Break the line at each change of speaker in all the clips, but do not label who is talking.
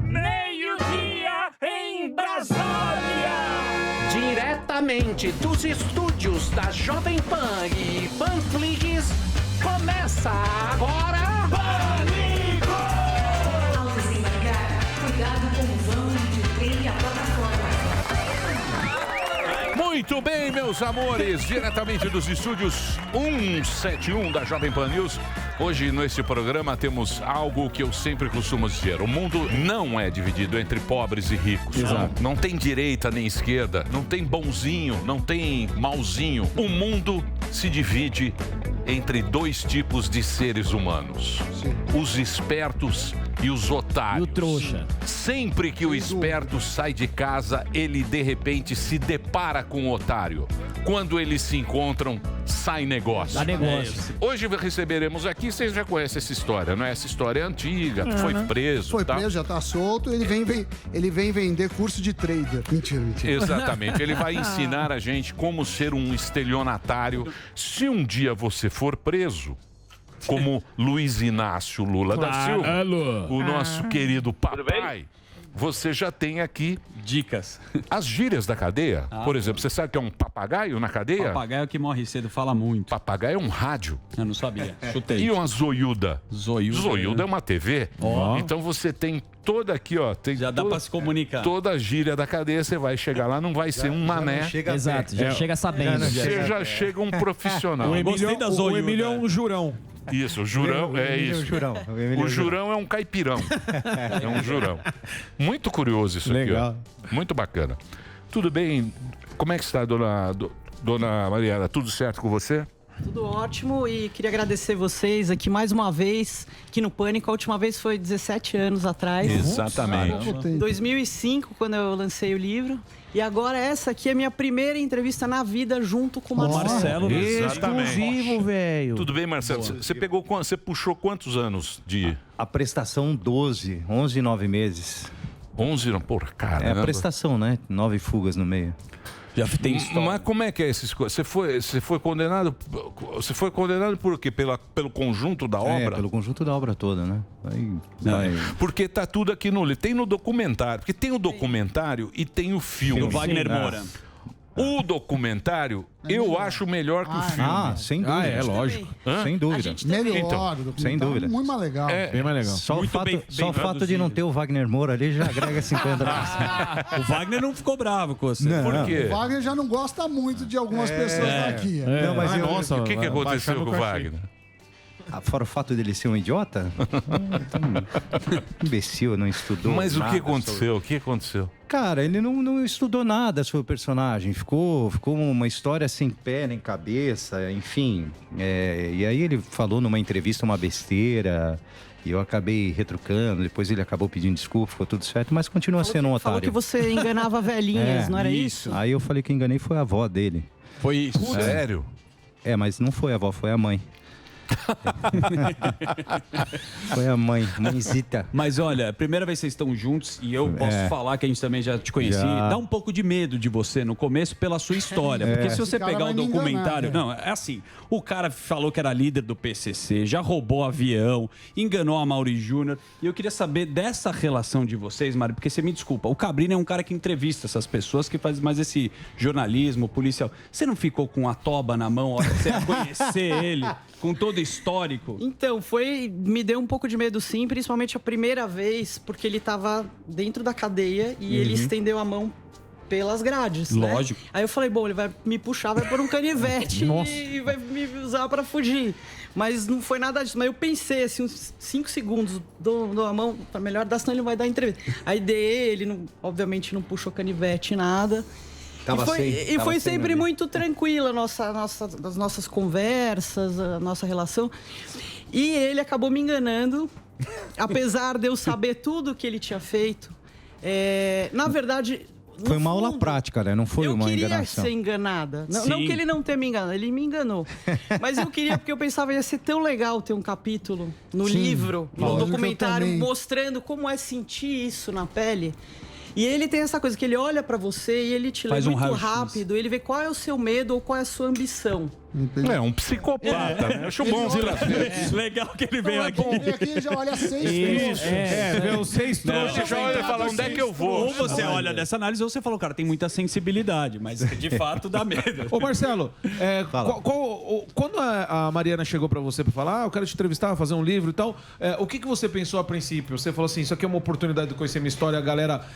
Meio-dia em Brasília.
Diretamente dos estúdios da Jovem Pan e Panflix, começa agora... Pânico!
Ao desembarcar, cuidado com o vão de trem e a plataforma.
Muito bem, meus amores, diretamente dos estúdios 171 da Jovem Pan News. Hoje, nesse programa, temos algo que eu sempre costumo dizer. O mundo não é dividido entre pobres e ricos.
Exato.
Não tem direita nem esquerda, não tem bonzinho, não tem malzinho. O mundo se divide entre dois tipos de seres humanos. Sim. Os espertos e os otários. E o
trouxa.
Sempre que o esperto sai de casa, ele de repente se depara com o otário. Quando eles se encontram, sai negócio.
Dá negócio.
Hoje receberemos aqui, vocês já conhecem essa história, não é? Essa história é antiga, foi preso.
Foi preso, já tá solto, ele vem vender curso de trader. Mentira.
Exatamente, ele vai ensinar a gente como ser um estelionatário. Se um dia você for preso, como Luiz Inácio Lula da Silva, o nosso querido papai, você já tem aqui
dicas.
As gírias da cadeia. Por exemplo, você sabe que é um papagaio na cadeia?
Papagaio que morre cedo, fala muito.
Papagaio é um rádio.
Eu não sabia. Chutei.
E uma zoiuda?
Zoiuda
é uma TV. Então você tem toda aqui, ó.
Já dá pra se comunicar.
Toda a gíria da cadeia, você vai chegar lá, não vai ser um mané.
Exato, já chega sabendo.
Você já chega um profissional.
O
Emílio
é um jurão.
Isso, o jurão é isso. O jurão é um caipirão. É um jurão. Muito curioso isso
Legal.
aqui, ó. Muito bacana. Tudo bem? Como é que está, dona Mariana? Tudo certo com você?
Tudo ótimo e queria agradecer vocês aqui mais uma vez, aqui no Pânico. A última vez foi 17 anos atrás.
Exatamente.
Em 2005, quando eu lancei o livro. E agora essa aqui é a minha primeira entrevista na vida junto com o Marcelo.
Exclusivo, velho.
Tudo bem, Marcelo? Você puxou quantos anos de...
A prestação 12, 11 e 9 meses.
11, não, porra, cara.
É a prestação, né? 9 fugas no meio.
Já tem história. Mas como é que é essas coisas? Você foi condenado? Você foi condenado por quê? Pelo conjunto da obra?
Pelo conjunto da obra toda, né?
Porque tá tudo aqui no livro. Tem no documentário. Porque tem o documentário e tem o filme.
Do Wagner Moura.
O documentário eu acho melhor que o filme.
Ah, sem dúvida.
É lógico.
Sem dúvida.
Melhor,
Então, sem dúvida.
Muito mais legal.
Bem mais legal.
Só o fato
traduzido.
de não ter o Wagner Moura ali já agrega 50
O Wagner não ficou bravo com você.
Não.
Por quê?
O Wagner já não gosta muito de algumas pessoas daqui.
Não, mas
nossa,
O que aconteceu com o Wagner?
Fora o fato dele ser um idiota? Imbecil, não estudou.
Mas o
nada
que aconteceu? O que aconteceu?
Cara, ele não estudou nada sobre o personagem. Ficou uma história sem pé nem cabeça, enfim. E aí ele falou numa entrevista uma besteira. E eu acabei retrucando, depois ele acabou pedindo desculpa, ficou tudo certo, mas continua sendo um otário.
Falou que você enganava velhinhas, não era isso?
Aí eu falei que enganei foi a avó dele.
Foi isso.
Sério?
Mas não foi a avó, foi a mãe. Foi a mãezita.
Mas olha, a primeira vez que vocês estão juntos e eu posso falar que a gente também já te conheci.
Já.
Dá um pouco de medo de você no começo pela sua história. Porque se você
Esse cara
pegar
vai
o
me
documentário.
enganar,
Não, é assim. O cara falou que era líder do PCC, já roubou avião, enganou a Mauri Júnior. E eu queria saber dessa relação de vocês, Mário, porque você me desculpa. O Cabrini é um cara que entrevista essas pessoas, que faz mais esse jornalismo policial. Você não ficou com a toba na mão a hora que você ia conhecer ele, com todo histórico?
Então, me deu um pouco de medo sim, principalmente a primeira vez, porque ele estava dentro da cadeia e ele estendeu a mão pelas grades,
Lógico.
Né? Aí eu falei, bom, ele vai me puxar, vai pôr um canivete e vai me usar para fugir. Mas não foi nada disso. Mas eu pensei, assim, uns 5 segundos, dou a mão, para melhor dar, senão ele vai dar entrevista. Aí dei, ele obviamente não puxou canivete, nada. E foi sempre muito tranquila as nossas conversas, a nossa relação. E ele acabou me enganando, apesar de eu saber tudo que ele tinha feito. Na verdade...
Foi uma aula prática, né? Não foi uma enganação.
Eu queria ser enganada. Não que ele não tenha me enganado, ele me enganou. Mas eu queria, porque eu pensava ia ser tão legal ter um capítulo no livro, no documentário, mostrando como é sentir isso na pele. E ele tem essa coisa que ele olha pra você e ele te lê muito rápido, ele vê qual é o seu medo ou qual é a sua ambição.
É um psicopata, né? Acho bom, Silas.
Legal que ele veio aqui.
Ele aqui já olha 6
Isso,
vê os 6
trouxas. Já olha e fala, onde é que eu vou?
Ou você olha dessa análise ou você falou, cara, tem muita sensibilidade, mas de fato dá medo.
Ô Marcelo, quando a Mariana chegou pra você pra falar, eu quero te entrevistar, fazer um livro e tal, o que você pensou a princípio? Você falou assim, isso aqui é uma oportunidade de conhecer minha história, a galera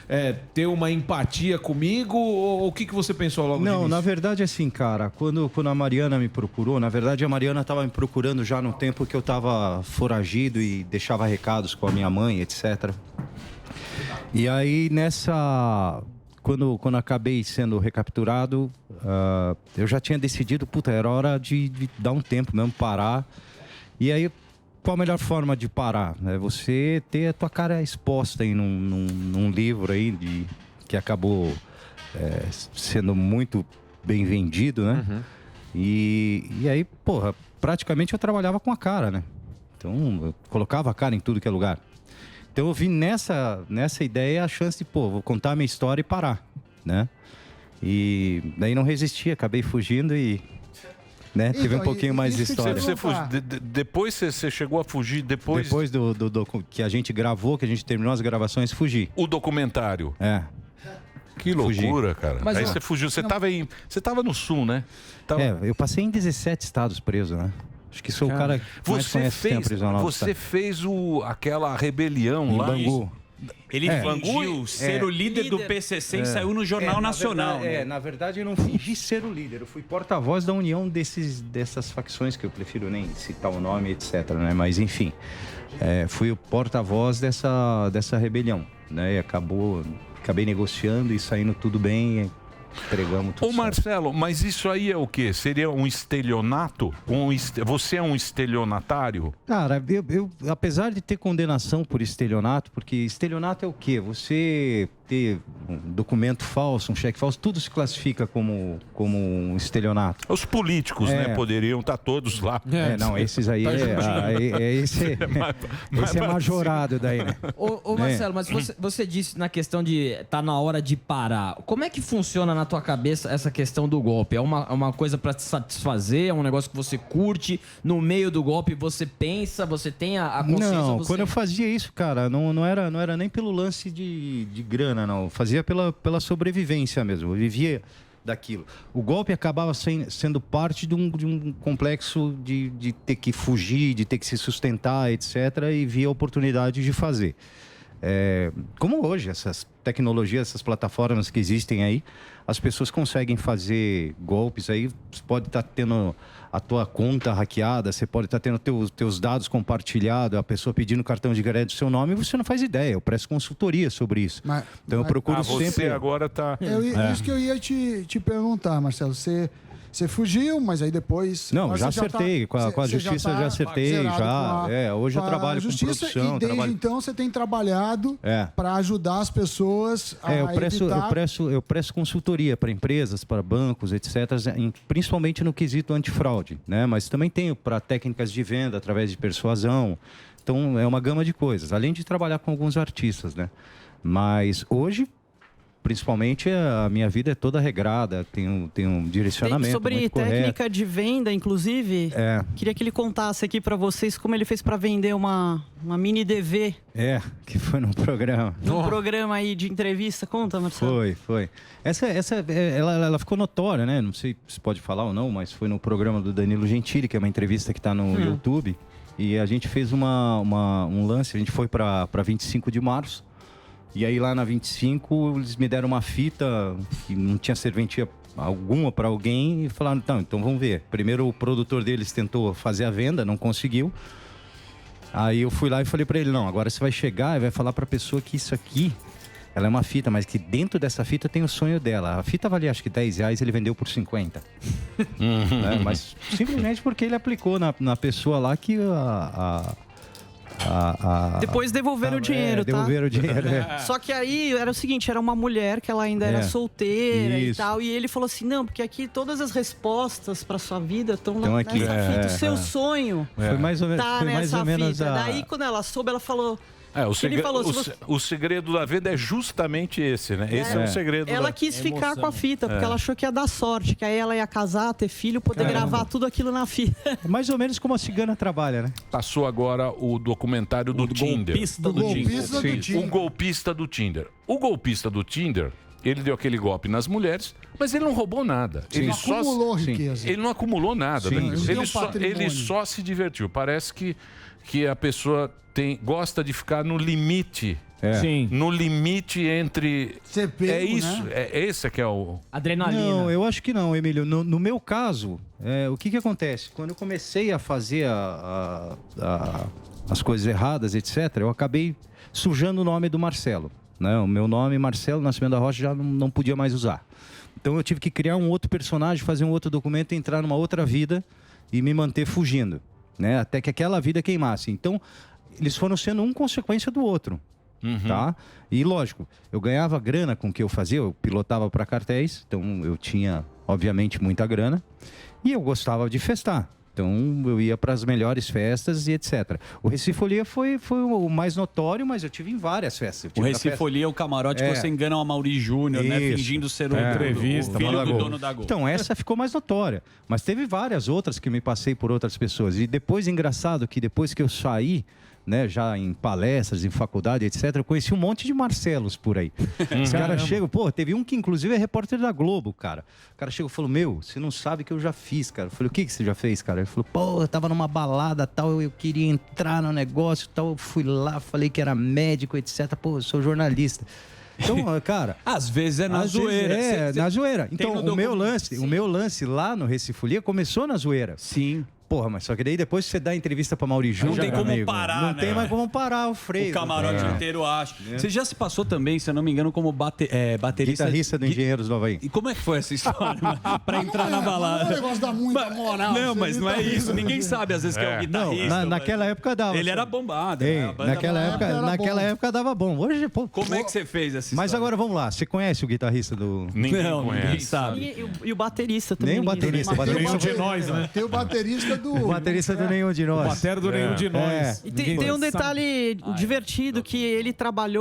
ter uma empatia comigo, ou o que você pensou logo de
Não,
início?
na verdade, assim, cara, quando a Mariana me procurou, na verdade a Mariana estava me procurando já no tempo que eu estava foragido e deixava recados com a minha mãe, etc. E aí quando acabei sendo recapturado, eu já tinha decidido, era hora de dar um tempo mesmo, parar. E aí, qual a melhor forma de parar? É você ter a tua cara exposta aí num livro aí que acabou sendo muito bem vendido, né?
Uhum.
E aí, praticamente eu trabalhava com a cara, né? Então, eu colocava a cara em tudo que é lugar. Então, eu vi nessa ideia a chance de, vou contar a minha história e parar, né? E daí não resisti, acabei fugindo e... Né? Teve um pouquinho mais de história.
Depois você chegou a fugir? Depois
do que a gente gravou, que a gente terminou as gravações, fugi.
O documentário?
É.
Que loucura, cara.
Mas,
aí você fugiu. Você tava no sul, né?
Eu passei em 17 estados preso, né? Acho que sou o cara que mais conhece tempo prisional.
Você fez aquela rebelião
em
lá
Bangu.
Ele fingiu ser o líder do PCC e saiu no Jornal Nacional.
Na verdade, eu não fingi ser o líder. Eu fui porta-voz da união dessas facções, que eu prefiro nem citar o nome, etc. Né? Mas, enfim, fui o porta-voz dessa rebelião. Né? E acabei negociando e saindo tudo bem. Entregamos tudo.
Ô Marcelo, mas isso aí é o quê? Seria um estelionato? Você é um estelionatário?
Cara, eu apesar de ter condenação por estelionato, porque estelionato é o quê? Você ter um documento falso, um cheque falso, tudo se classifica como um estelionato.
Os políticos, né? Poderiam estar todos lá.
Não, esses aí esse é majorado daí, né?
Ô Marcelo, mas você disse na questão de tá na hora de parar. Como é que funciona na tua cabeça essa questão do golpe? É uma coisa pra te satisfazer? É um negócio que você curte? No meio do golpe você pensa, você tem a consciência?
Não, quando eu fazia isso, cara, não era nem pelo lance de grana, não. Eu fazia pela sobrevivência mesmo. Eu vivia daquilo. O golpe acabava sendo parte de um complexo de ter que fugir, de ter que se sustentar, etc. E via a oportunidade de fazer. Como hoje, essas tecnologias, essas plataformas que existem aí, as pessoas conseguem fazer golpes aí. Você pode estar tendo a tua conta hackeada, você pode estar tendo teus dados compartilhados, a pessoa pedindo cartão de crédito do seu nome e você não faz ideia. Eu presto consultoria sobre isso. Então eu procuro sempre...
Você agora tá...
Isso que eu ia te perguntar, Marcelo. Você fugiu, mas aí depois...
Não, já acertei. Com a justiça já acertei. Hoje eu trabalho com produção.
E desde então você tem trabalhado para ajudar as pessoas a
eu presto consultoria para empresas, para bancos, etc., principalmente no quesito antifraude, né? Mas também tenho para técnicas de venda através de persuasão. Então, é uma gama de coisas. Além de trabalhar com alguns artistas, né? Mas hoje... Principalmente a minha vida é toda regrada, tem um direcionamento
sobre
muito
técnica
correto.
de venda, inclusive, queria que ele contasse aqui para vocês como ele fez para vender uma mini DV.
Que foi num programa.
Num programa aí de entrevista. Conta, Marcelo.
Foi. Ela ficou notória, né? Não sei se pode falar ou não, mas foi no programa do Danilo Gentili, que é uma entrevista que está no YouTube. E a gente fez um lance, a gente foi para 25 de março. E aí lá na 25 eles me deram uma fita que não tinha serventia alguma para alguém e falaram, então vamos ver. Primeiro o produtor deles tentou fazer a venda, não conseguiu. Aí eu fui lá e falei para ele, não, agora você vai chegar e vai falar para a pessoa que isso aqui, ela é uma fita, mas que dentro dessa fita tem o sonho dela. A fita valia acho que R$10, ele vendeu por 50. Mas simplesmente porque ele aplicou na pessoa lá que
depois devolveram o dinheiro, tá?
Devolveram o dinheiro,
Só que aí era o seguinte, era uma mulher que ela ainda era solteira e tal. E ele falou assim, não, porque aqui todas as respostas pra sua vida estão nessa fita. O seu sonho
foi mais ou menos,
tá nessa fita. Daí quando ela soube, ela falou...
Ele falou, o segredo da vida é justamente esse, né? Esse é o segredo.
Ela quis ficar com a fita, porque
É.
ela achou que ia dar sorte, que aí ela ia casar, ter filho, poder gravar tudo aquilo na fita.
Mais ou menos como a cigana trabalha, né?
Passou agora o documentário do Tinder.
golpista do Tinder.
O golpista do Tinder. O golpista do Tinder, ele deu aquele golpe nas mulheres, mas ele não roubou nada.
Sim.
Ele
Não acumulou
Sim.
riqueza.
Ele não acumulou nada.
Sim.
daquilo.
Ele tem um
Ele
patrimônio.
só se divertiu. Parece que a pessoa gosta de ficar no limite.
Sim.
No limite entre.
pego,
é isso.
né?
É esse que é o.
Adrenalina.
Não, eu acho que não, Emílio. No meu caso, o que acontece? Quando eu comecei a fazer as coisas erradas, etc., eu acabei sujando o nome do Marcelo. Né? O meu nome, Marcelo Nascimento da Rocha, já não podia mais usar. Então eu tive que criar um outro personagem, fazer um outro documento, entrar numa outra vida e me manter fugindo. Né? Até que aquela vida queimasse. Então, eles foram sendo um consequência do outro. Tá? E lógico, eu ganhava grana com o que eu fazia, eu pilotava para cartéis, então eu tinha, obviamente, muita grana. E eu gostava de festar. Então eu ia para as melhores festas e etc. O Recifolia foi o mais notório, mas eu tive em várias festas. Eu
O
tive na
Recifolia é o camarote que você engana o Amaury Júnior, né?
Isso.
Fingindo ser o
Entrevista,
filho
manda
do
gol.
dono da Gol.
Então, essa ficou mais notória. Mas teve várias outras que me passei por outras pessoas. E depois, engraçado, que depois que eu saí, né, já em palestras, em faculdade, etc., eu conheci um monte de Marcelos por aí. Os caras chegam, teve um que inclusive é repórter da Globo, cara. O cara chegou e falou, você não sabe o que eu já fiz, cara. Eu falei, o que você já fez, cara? Ele falou, eu tava numa balada, tal, eu queria entrar no negócio, tal, eu fui lá, falei que era médico, etc., eu sou jornalista. Então, cara...
Às vezes é na
às
zoeira.
vezes na zoeira. Então,
no
o meu lance lá no Recifolia começou na zoeira.
Sim.
Porra, mas só que daí depois que você dá entrevista pra Mauri Júnior...
Não tem como
amigo,
parar,
Não
né?
tem mais como parar o freio.
O camarote inteiro, acho.
É.
Você já se passou também, se eu não me engano, como baterista...
Guitarrista do Engenheiros do Havaí.
E como é que foi essa história, mano? Pra entrar na
Não é
balada?
um negócio da muita moral.
Não,
ser
mas não é
guitarrista.
isso. Ninguém sabe, às vezes, que é o guitarrista.
Não, naquela época dava.
Ele era bombado.
Ei,
né? A banda
naquela
era-
época, época dava bom. Hoje, pô...
Como é que você fez essa
Mas
história?
agora vamos lá. Você conhece o guitarrista do...
Ninguém
Ninguém sabe.
E o baterista também.
Nem o baterista. O baterista
Nenhum de nós, né? Tem o baterista do...
O baterista do Nenhum de Nós.
O batera do Nenhum de Nós.
E tem um detalhe divertido que ele trabalha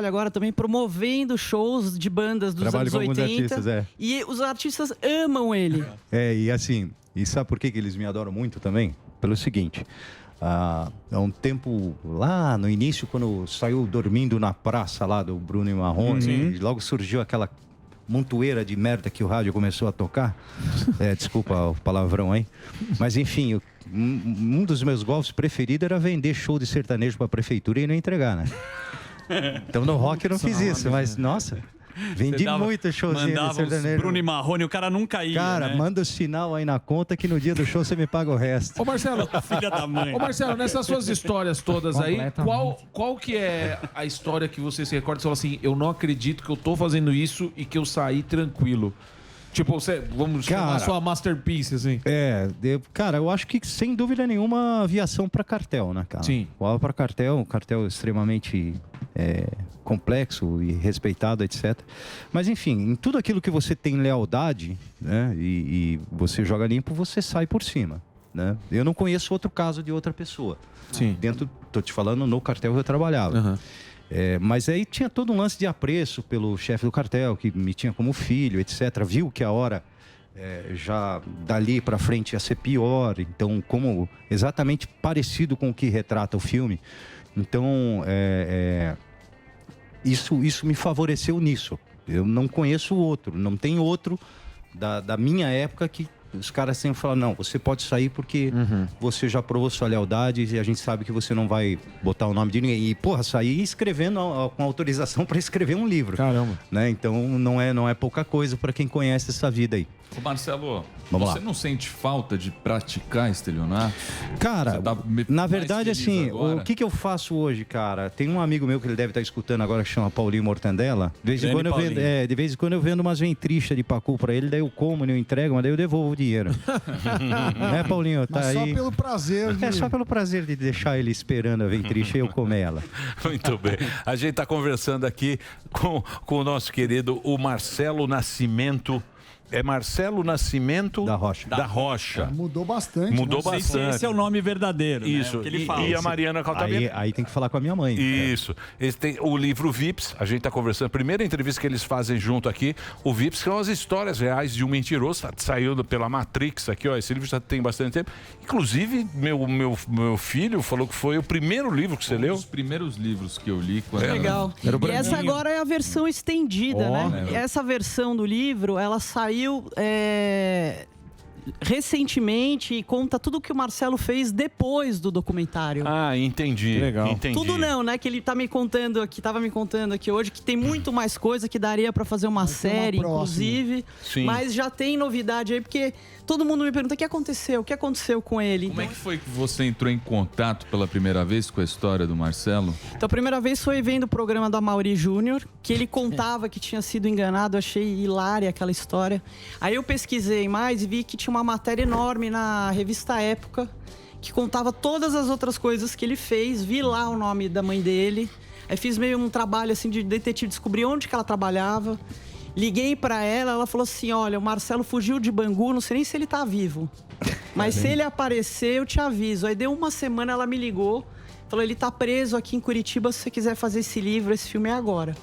agora também promovendo shows de bandas dos
Trabalho
anos
com alguns
80.
artistas, é.
E os artistas amam ele.
E assim, e sabe por que eles me adoram muito também? Pelo seguinte, há um tempo lá no início, quando saiu Dormindo na Praça lá do Bruno e Marrone, e logo surgiu aquela montoeira de merda que o rádio começou a tocar. Desculpa o palavrão aí. Mas enfim, um dos meus golpes preferidos era vender show de sertanejo para a prefeitura e não entregar, né? Então no rock eu não fiz isso, mas nossa... Vendi muito showzinho de
mandava
sertanejo.
Bruno e Marrone, o cara nunca ia,
Cara,
né?
manda o sinal aí na conta que no dia do show você me paga o resto.
Ô Marcelo,
Filha da mãe.
Ô Marcelo, nessas suas histórias todas aí, qual que é a história que você se recorda e fala assim, eu não acredito que eu tô fazendo isso e que eu saí tranquilo? Tipo, vamos chamar a sua masterpiece, assim.
Cara, eu acho que sem dúvida nenhuma aviação para cartel, né, cara?
Sim.
Voava para cartel, um cartel extremamente complexo e respeitado, etc. Mas enfim, em tudo aquilo que você tem lealdade, né, e você joga limpo, você sai por cima, né? Eu não conheço outro caso de outra pessoa.
Sim.
Tô te falando, no cartel que eu trabalhava.
Uhum.
Mas aí tinha todo um lance de apreço pelo chefe do cartel, que me tinha como filho, etc. Viu que a hora já dali para frente ia ser pior. Então, como exatamente parecido com o que retrata o filme. Então, isso me favoreceu nisso. Eu não conheço outro, não tem outro da minha época que os caras sempre falam, não, você pode sair porque você já provou sua lealdade e a gente sabe que você não vai botar o nome de ninguém. E, porra, sair escrevendo com autorização para escrever um livro.
Caramba.
Né? Então, não é pouca coisa para quem conhece essa vida aí.
Ô Marcelo,
Vamos
você
lá.
não sente falta de praticar estelionato?
Cara,
Você tá
na
mais
verdade,
feliz
assim,
agora?
o que eu faço hoje, cara? Tem um amigo meu que ele deve estar escutando agora, que chama Paulinho Mortandela. De vez em quando eu vendo umas ventristas de pacu pra ele, daí eu como, eu entrego, mas daí eu devolvo o dinheiro. Né, Paulinho? Tá
Mas
aí.
só pelo prazer de...
É só pelo prazer de deixar ele esperando a ventrixa e eu comer ela.
Muito bem. A gente está conversando aqui com o nosso querido o Marcelo Nascimento É Marcelo Nascimento
da Rocha.
Da Rocha.
Mudou bastante.
Mudou
Não sei se
bastante.
esse é o nome verdadeiro.
Isso.
Né? O que ele
E,
fala.
e a Mariana Caltabiano.
Aí tem que falar com a minha mãe.
Isso. Eles têm o livro Vips, a gente tá conversando. A primeira entrevista que eles fazem junto aqui, o Vips, que são as histórias reais de um mentiroso. Saiu pela Matrix aqui, ó. Esse livro já tem bastante tempo. Inclusive, meu filho falou que foi o primeiro livro que você leu.
Os primeiros livros que eu li quando
Legal. E essa agora é a versão estendida, né? Essa versão do livro, ela saiu recentemente e conta tudo que o Marcelo fez depois do documentário.
Ah, entendi.
Legal.
Entendi.
Tudo não, né? Que ele tá me contando aqui, tava me contando aqui hoje que tem muito mais coisa que daria pra fazer uma série, inclusive.
Sim.
Mas já tem novidade aí, porque todo mundo me pergunta o que aconteceu, com ele.
Como é que foi que você entrou em contato pela primeira vez com a história do Marcelo?
Então, a primeira vez foi vendo o programa do Amaury Júnior, que ele contava que tinha sido enganado. Eu achei hilária aquela história. Aí eu pesquisei mais e vi que tinha uma matéria enorme na revista Época, que contava todas as outras coisas que ele fez. Vi lá o nome da mãe dele. Aí fiz meio um trabalho assim de detetive, descobri onde que ela trabalhava. Liguei pra ela, ela falou assim, olha, o Marcelo fugiu de Bangu, não sei nem se ele tá vivo. Mas se ele aparecer, eu te aviso. Aí deu uma semana, ela me ligou, falou, ele tá preso aqui em Curitiba, se você quiser fazer esse livro, esse filme é agora.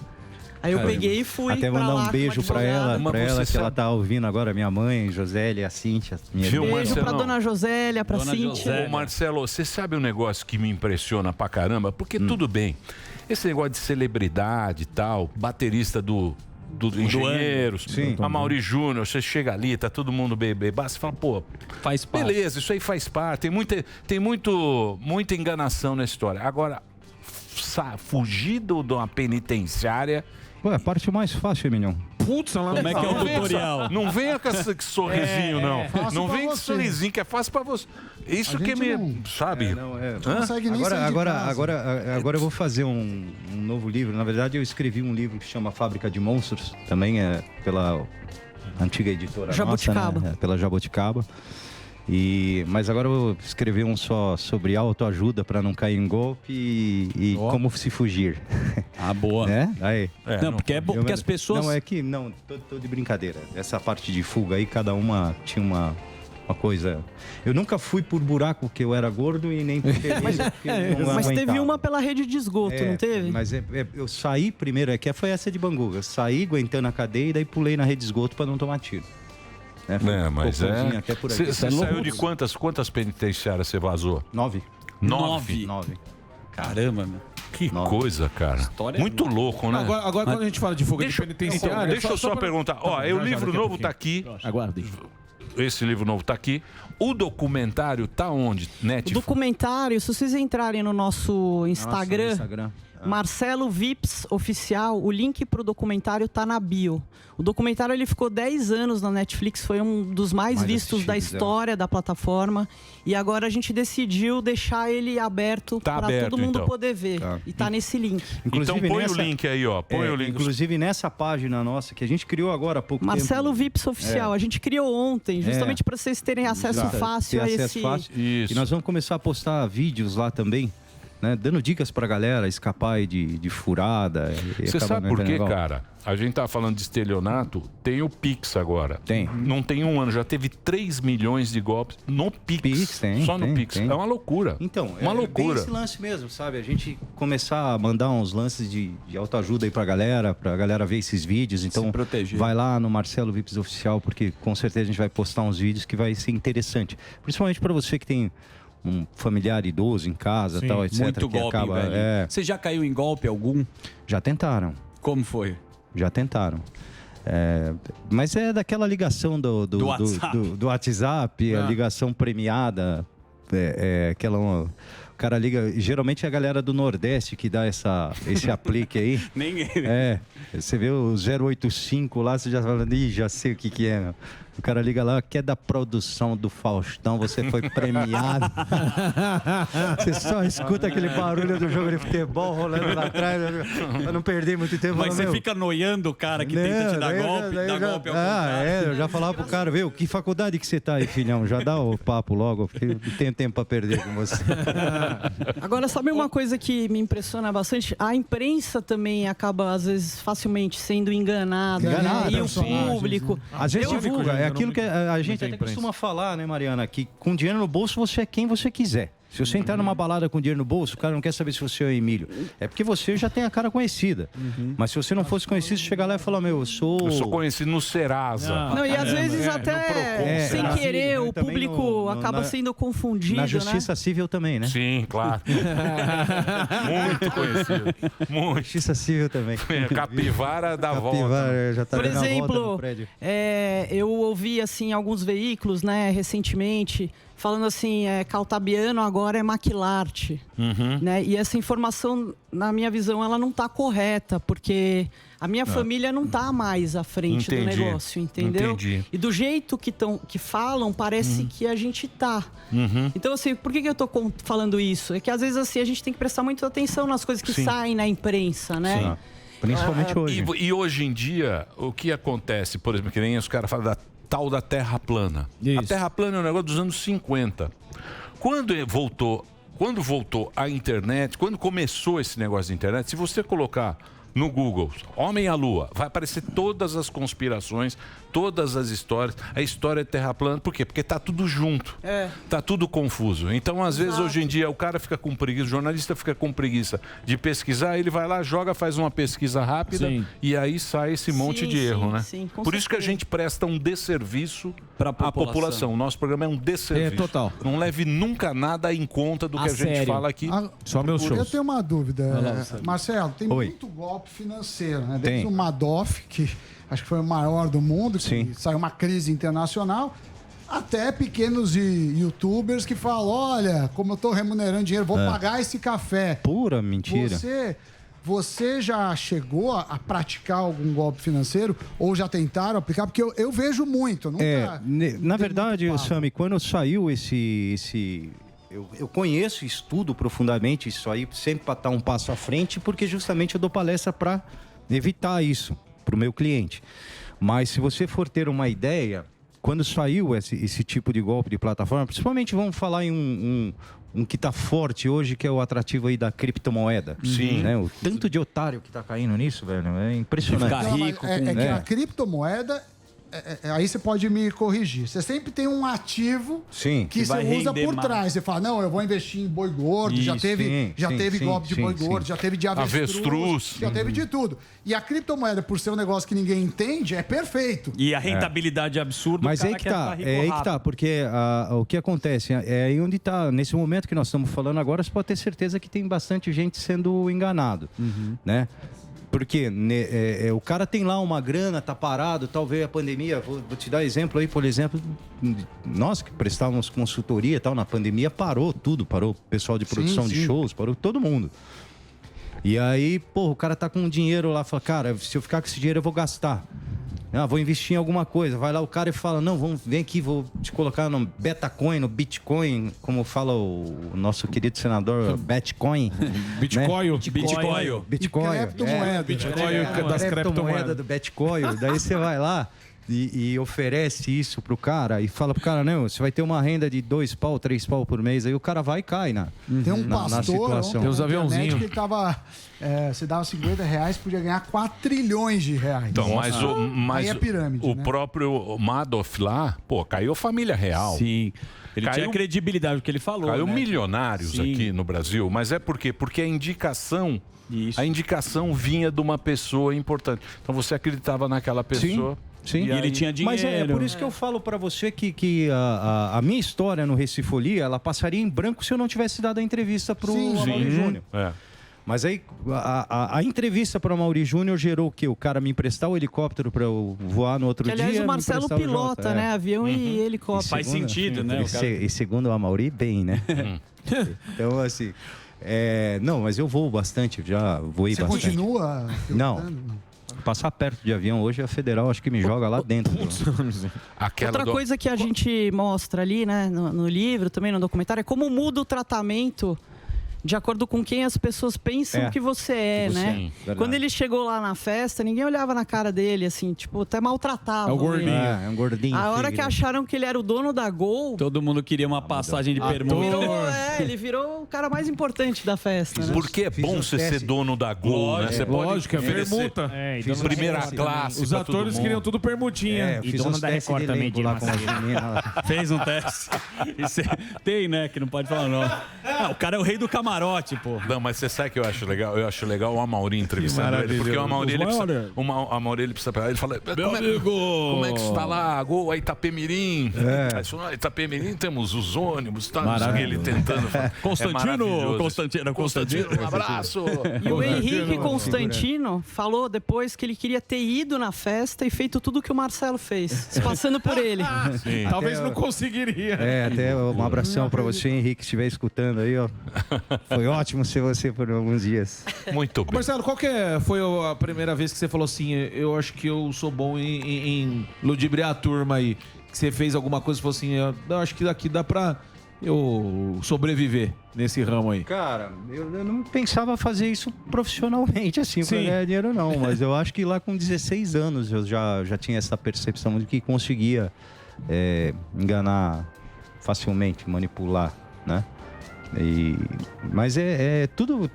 Aí eu peguei e fui
Até
pra
mandar
lá
um beijo pra ela, que ela
sabe...
tá ouvindo agora, minha mãe, Josélia, a Cíntia. Minha
Viu,
Beijo
Marcelo?
pra dona Josélia, pra Cíntia.
Ô, Marcelo, você sabe um negócio que me impressiona pra caramba? Porque tudo bem, esse negócio de celebridade e tal, baterista do Engenheiros, a Mauri Júnior, você chega ali, tá todo mundo bebê, você fala, pô,
faz parte.
Beleza, isso aí faz parte, tem muita enganação na história. Agora, fugir de uma penitenciária...
Pô, é a parte mais fácil, Emilhão.
Putz,
como é que é o tutorial?
Não venha com esse sorrisinho, não. Não vem com esse sorrisinho que é fácil pra você. Isso que me... Sabe?
Agora eu vou fazer um novo livro. Na verdade, eu escrevi um livro que chama Fábrica de Monstros. Também é pela antiga editora
Jabuticaba.
nossa, né? Pela Jabuticaba. Mas agora eu vou escrever um só sobre autoajuda para não cair em golpe e como se fugir.
Ah, boa.
Né? Aí.
Não, porque é bom, porque as pessoas...
Não, é que, tô de brincadeira. Essa parte de fuga aí, cada uma tinha uma coisa... Eu nunca fui por buraco porque eu era gordo e nem porque...
Mas teve uma pela rede de esgoto, não teve?
Mas eu saí primeiro, foi essa de Bangu. Eu saí aguentando a cadeia e daí pulei na rede de esgoto para não tomar tiro.
Mas
até por aí.
Você saiu de quantas penitenciárias você vazou?
9.
9?
Caramba, meu.
Que coisa, cara. Muito louco, né?
Agora quando a gente fala de fuga de penitenciária...
Deixa eu só perguntar. Ó, o livro novo tá aqui.
Aguardem.
Esse livro novo tá aqui. O documentário tá onde, Net?
O documentário, se vocês entrarem no nosso Instagram. Marcelo Vips Oficial, o link pro documentário tá na bio. O documentário ele ficou 10 anos na Netflix, foi um dos mais vistos da história da plataforma. E agora a gente decidiu deixar ele aberto para todo mundo poder ver. E tá nesse link.
Então põe o link aí, ó. Põe o link.
Inclusive nessa página nossa, que a gente criou agora há pouco
Marcelo
tempo.
Vips Oficial, a gente criou ontem, justamente para vocês terem acesso fácil a esse...
E nós vamos começar a postar vídeos lá também. Né, dando dicas pra galera escapar aí de furada.
Você sabe por quê, cara? A gente tá falando de estelionato, tem o Pix agora.
Tem.
Não tem um ano, já teve 3 milhões de golpes no Pix. Só no Pix. É uma loucura.
Então,
uma loucura.
Bem esse lance mesmo, sabe? A gente começar a mandar uns lances de autoajuda aí pra galera ver esses vídeos. Então, vai lá no Marcelo Vips Oficial, porque com certeza a gente vai postar uns vídeos que vai ser interessante. Principalmente pra você que tem um familiar idoso em casa, tal, etc.
Muito
que
golpe,
acaba,
velho. Você já caiu em golpe algum?
Já tentaram.
Como foi?
Já tentaram. Mas é daquela ligação do WhatsApp, a ligação premiada, aquela... O cara liga, geralmente é a galera do Nordeste que dá esse aplique aí.
Nem
você vê o 085 lá, você já fala, já sei o que é, meu. O cara liga lá, que é da produção do Faustão, você foi premiado. Você só escuta aquele barulho do jogo de futebol rolando lá atrás, pra não perder muito tempo.
Mas você fica noiando o cara que tenta te dar golpe, dá golpe ao contrário.
Eu já falava pro cara, que faculdade que você tá aí, filhão? Já dá o papo logo, porque não tenho tempo pra perder com você.
Agora, sabe uma coisa que me impressiona bastante? A imprensa também acaba, às vezes, facilmente sendo enganada, né? E o público.
Às vezes divulga, é aquilo que a gente até costuma falar, né, Mariana? Que com dinheiro no bolso você é quem você quiser. Se você entrar numa balada com dinheiro no bolso, o cara não quer saber se você é o Emílio. É porque você já tem a cara conhecida. Mas se você não fosse conhecido, você chegar lá e falar, meu, eu sou
conhecido no Serasa.
Não, e às vezes até sem querer o público acaba sendo confundido,
na Justiça Civil também, né?
Sim, claro. Muito conhecido. Muito.
Justiça Civil também.
Capivara da volta.
Capivara, já tá
Por
dando a volta no
exemplo,
prédio.
eu ouvi assim alguns veículos, né, recentemente, falando assim, Caltabiano agora é Maquilarte, né? E essa informação, na minha visão, ela não está correta, porque a minha família não está mais à frente do negócio, entendeu?
Entendi.
E do jeito que falam, parece que a gente tá. Então, assim, por que eu tô falando isso? É que às vezes assim a gente tem que prestar muita atenção nas coisas que saem na imprensa, né?
Sim. Principalmente hoje.
E hoje em dia, o que acontece, por exemplo, que nem os caras falam da tal da Terra plana.
Isso.
A Terra plana é um negócio dos anos 50. Quando voltou a internet, quando começou esse negócio de internet, se você colocar no Google, Homem à Lua, vai aparecer todas as conspirações, todas as histórias, a história de Terra plana. Por quê? Porque tá tudo junto. Tá tudo confuso. Então, às vezes, hoje em dia, o cara fica com preguiça, o jornalista fica com preguiça de pesquisar, ele vai lá, joga, faz uma pesquisa rápida e aí sai esse monte de erro, né? Por isso que a gente presta um desserviço à população. O nosso programa é um desserviço.
Total.
Não leve nunca nada em conta do que a gente fala aqui.
Só meus shows.
Eu tenho uma dúvida. Marcelo, tem muito golpe financeiro, né? Desde o Madoff, que acho que foi o maior do mundo, que saiu uma crise internacional, até pequenos youtubers que falam, olha, como eu estou remunerando dinheiro, vou pagar esse café.
Pura mentira.
Você já chegou a praticar algum golpe financeiro ou já tentaram aplicar? Porque eu vejo muito. Nunca
na verdade, Sami, quando saiu eu conheço e estudo profundamente isso aí, sempre para estar um passo à frente, porque justamente eu dou palestra para evitar isso para o meu cliente. Mas se você for ter uma ideia, quando saiu esse tipo de golpe de plataforma, principalmente vamos falar em um que está forte hoje, que é o atrativo aí da criptomoeda.
Sim.
Né? O tanto de otário que está caindo nisso, velho, é impressionante.
Ficar rico que a criptomoeda... aí você pode me corrigir. Você sempre tem um ativo que você usa por trás. Você fala, não, eu vou investir em boi gordo. Já teve golpe de boi gordo, já teve de avestruz. Já teve de tudo. E a criptomoeda, por ser um negócio que ninguém entende, é perfeito.
E a rentabilidade é absurda.
Mas aí que tá, porque o que acontece é aí onde tá, nesse momento que nós estamos falando agora, você pode ter certeza que tem bastante gente sendo enganado, né? Porque o cara tem lá uma grana, tá parado, talvez a pandemia, vou te dar exemplo aí, por exemplo, nós que prestávamos consultoria e tal, na pandemia parou tudo, parou o pessoal de produção de shows, parou todo mundo. E aí, pô, o cara tá com dinheiro lá, fala, cara, se eu ficar com esse dinheiro eu vou gastar. Vou investir em alguma coisa. Vai lá o cara e fala, não, vem aqui, vou te colocar no Betacoin, no Bitcoin, como fala o nosso querido senador, Bitcoin.
Bitcoin.
Né?
Bitcoin
das criptomoedas do Bitcoin. Daí você vai lá e oferece isso pro cara e fala pro cara, não, você vai ter uma renda de 2 pau, 3 pau por mês. Aí o cara vai e cai na situação.
Tem uns aviãozinhos.
Que ele tava... você dava R$50, podia ganhar 4 trilhões de reais.
Então, mas
aí é pirâmide,
o próprio Madoff lá, pô, caiu família real.
Sim. Ele tinha credibilidade do que ele falou.
Caiu
né?
milionários aqui no Brasil. Mas é por quê? Porque a indicação vinha de uma pessoa importante. Então você acreditava naquela pessoa.
Sim.
E ele tinha dinheiro.
Mas é por isso que eu falo pra você que a minha história no Recifolia, ela passaria em branco se eu não tivesse dado a entrevista pro Amaury Júnior. Mas aí a entrevista para o Amaury Júnior gerou o quê? O cara me emprestar o helicóptero para eu voar no outro dia.
Aliás, o Marcelo pilota, né? Avião e helicóptero.
Faz sentido, né?
E segundo o Amaury, bem, né? Então, assim... não, mas eu voo bastante, já voei bastante.
Você continua?
Não. Passar perto de avião hoje, a Federal acho que me joga lá dentro.
Outra coisa que a gente mostra ali, né, no livro, também no documentário, é como muda o tratamento de acordo com quem as pessoas pensam que você é, né? Quando ele chegou lá na festa, ninguém olhava na cara dele, assim, tipo, até maltratava.
É o gordinho.
É um gordinho.
A hora que acharam que ele era o dono da Gol...
Todo mundo queria uma passagem de permuta.
ele virou o cara mais importante da festa, né?
Porque é bom você ser dono da Gol, né? Você
Lógico, é
oferecer
permuta.
É, e
fiz
dono da
primeira
Record
classe
também.
Os
pra todo
atores
mundo.
queriam tudo permutinha.
E dono da Record também, de
lá com as
massagem.
meninas.
Fez um teste. Tem, né? Que não pode falar não. O cara é o rei do camarote, pô.
Não, mas você sabe que eu acho legal? Eu acho legal o Amaury entrevistando ele, porque o Amaury, ele precisa, ele precisa pegar, ele fala, como é que está lá? Gol, a Itapemirim. Aí ele falou, Itapemirim temos os ônibus, tá? Ele tentando. Constantino, um abraço.
E o Henrique Constantino falou depois que ele queria ter ido na festa e feito tudo que o Marcelo fez, se passando por ele.
Sim. Talvez não conseguiria.
Até um abração pra você, Henrique, se estiver escutando aí, ó. Foi ótimo ser você por alguns dias.
Muito bem.
Marcelo, qual que foi a primeira vez que você falou assim, eu acho que eu sou bom em ludibriar a turma aí? Que você fez alguma coisa e falou assim, eu acho que daqui dá pra eu sobreviver nesse ramo aí?
Cara, eu não pensava fazer isso profissionalmente, assim, pra ganhar dinheiro não. Mas eu acho que lá com 16 anos eu já tinha essa percepção de que conseguia enganar facilmente, manipular, né? Mas tudo,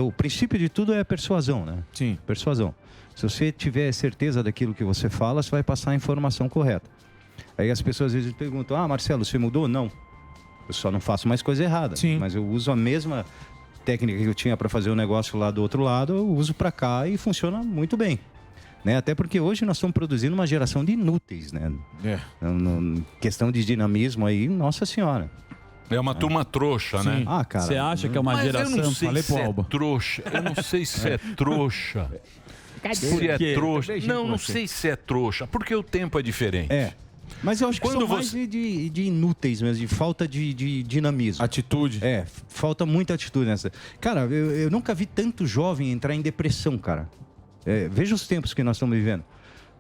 o princípio de tudo é a persuasão, né?
Sim.
Persuasão. Se você tiver certeza daquilo que você fala, você vai passar a informação correta. Aí as pessoas às vezes perguntam, Marcelo, você mudou? Não. Eu só não faço mais coisa errada.
Sim.
Mas eu uso a mesma técnica que eu tinha para fazer o negócio lá do outro lado, eu uso para cá e funciona muito bem. Né? Até porque hoje nós estamos produzindo uma geração de inúteis, né? Questão de dinamismo aí, nossa senhora.
É uma turma trouxa, né?
Cara.
Você acha que é uma geração...
Eu não sei
Falei
se
pro
é
Alba.
trouxa. Eu não sei se é trouxa. Se é trouxa. Não sei se é trouxa, porque o tempo é diferente.
Mas eu acho que são mais de inúteis mesmo, de falta de dinamismo.
Atitude.
Falta muita atitude nessa. Cara, eu nunca vi tanto jovem entrar em depressão, cara. Veja os tempos que nós estamos vivendo.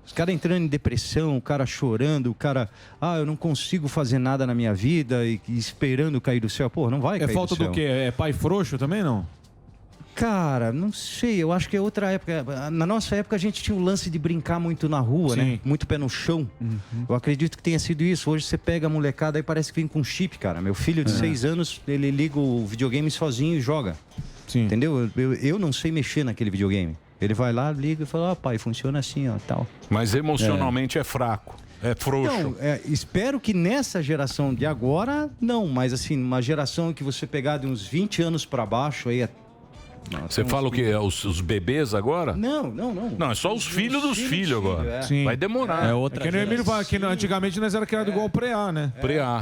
Os caras entrando em depressão, o cara chorando, o cara... eu não consigo fazer nada na minha vida e esperando cair do céu. Pô, não vai cair do céu.
É falta do quê? É pai frouxo também, não?
Cara, não sei, eu acho que é outra época. Na nossa época a gente tinha o lance de brincar muito na rua, né? Muito pé no chão. Eu acredito que tenha sido isso. Hoje você pega a molecada e parece que vem com chip, cara. Meu filho de 6 anos, ele liga o videogame sozinho e joga.
Sim.
Entendeu? Eu não sei mexer naquele videogame. Ele vai lá, liga e fala, pai, funciona assim, ó, tal.
Mas emocionalmente é fraco. É frouxo.
Então, espero que nessa geração de agora, não. Mas assim, uma geração que você pegar de uns 20 anos pra baixo, aí
Você fala o quê? Os bebês agora?
Não.
Não, é só os filhos dos filhos agora.
Sim.
Vai demorar.
Que nem o Emílio fala que antigamente nós era criado igual o Preá, né?
Preá.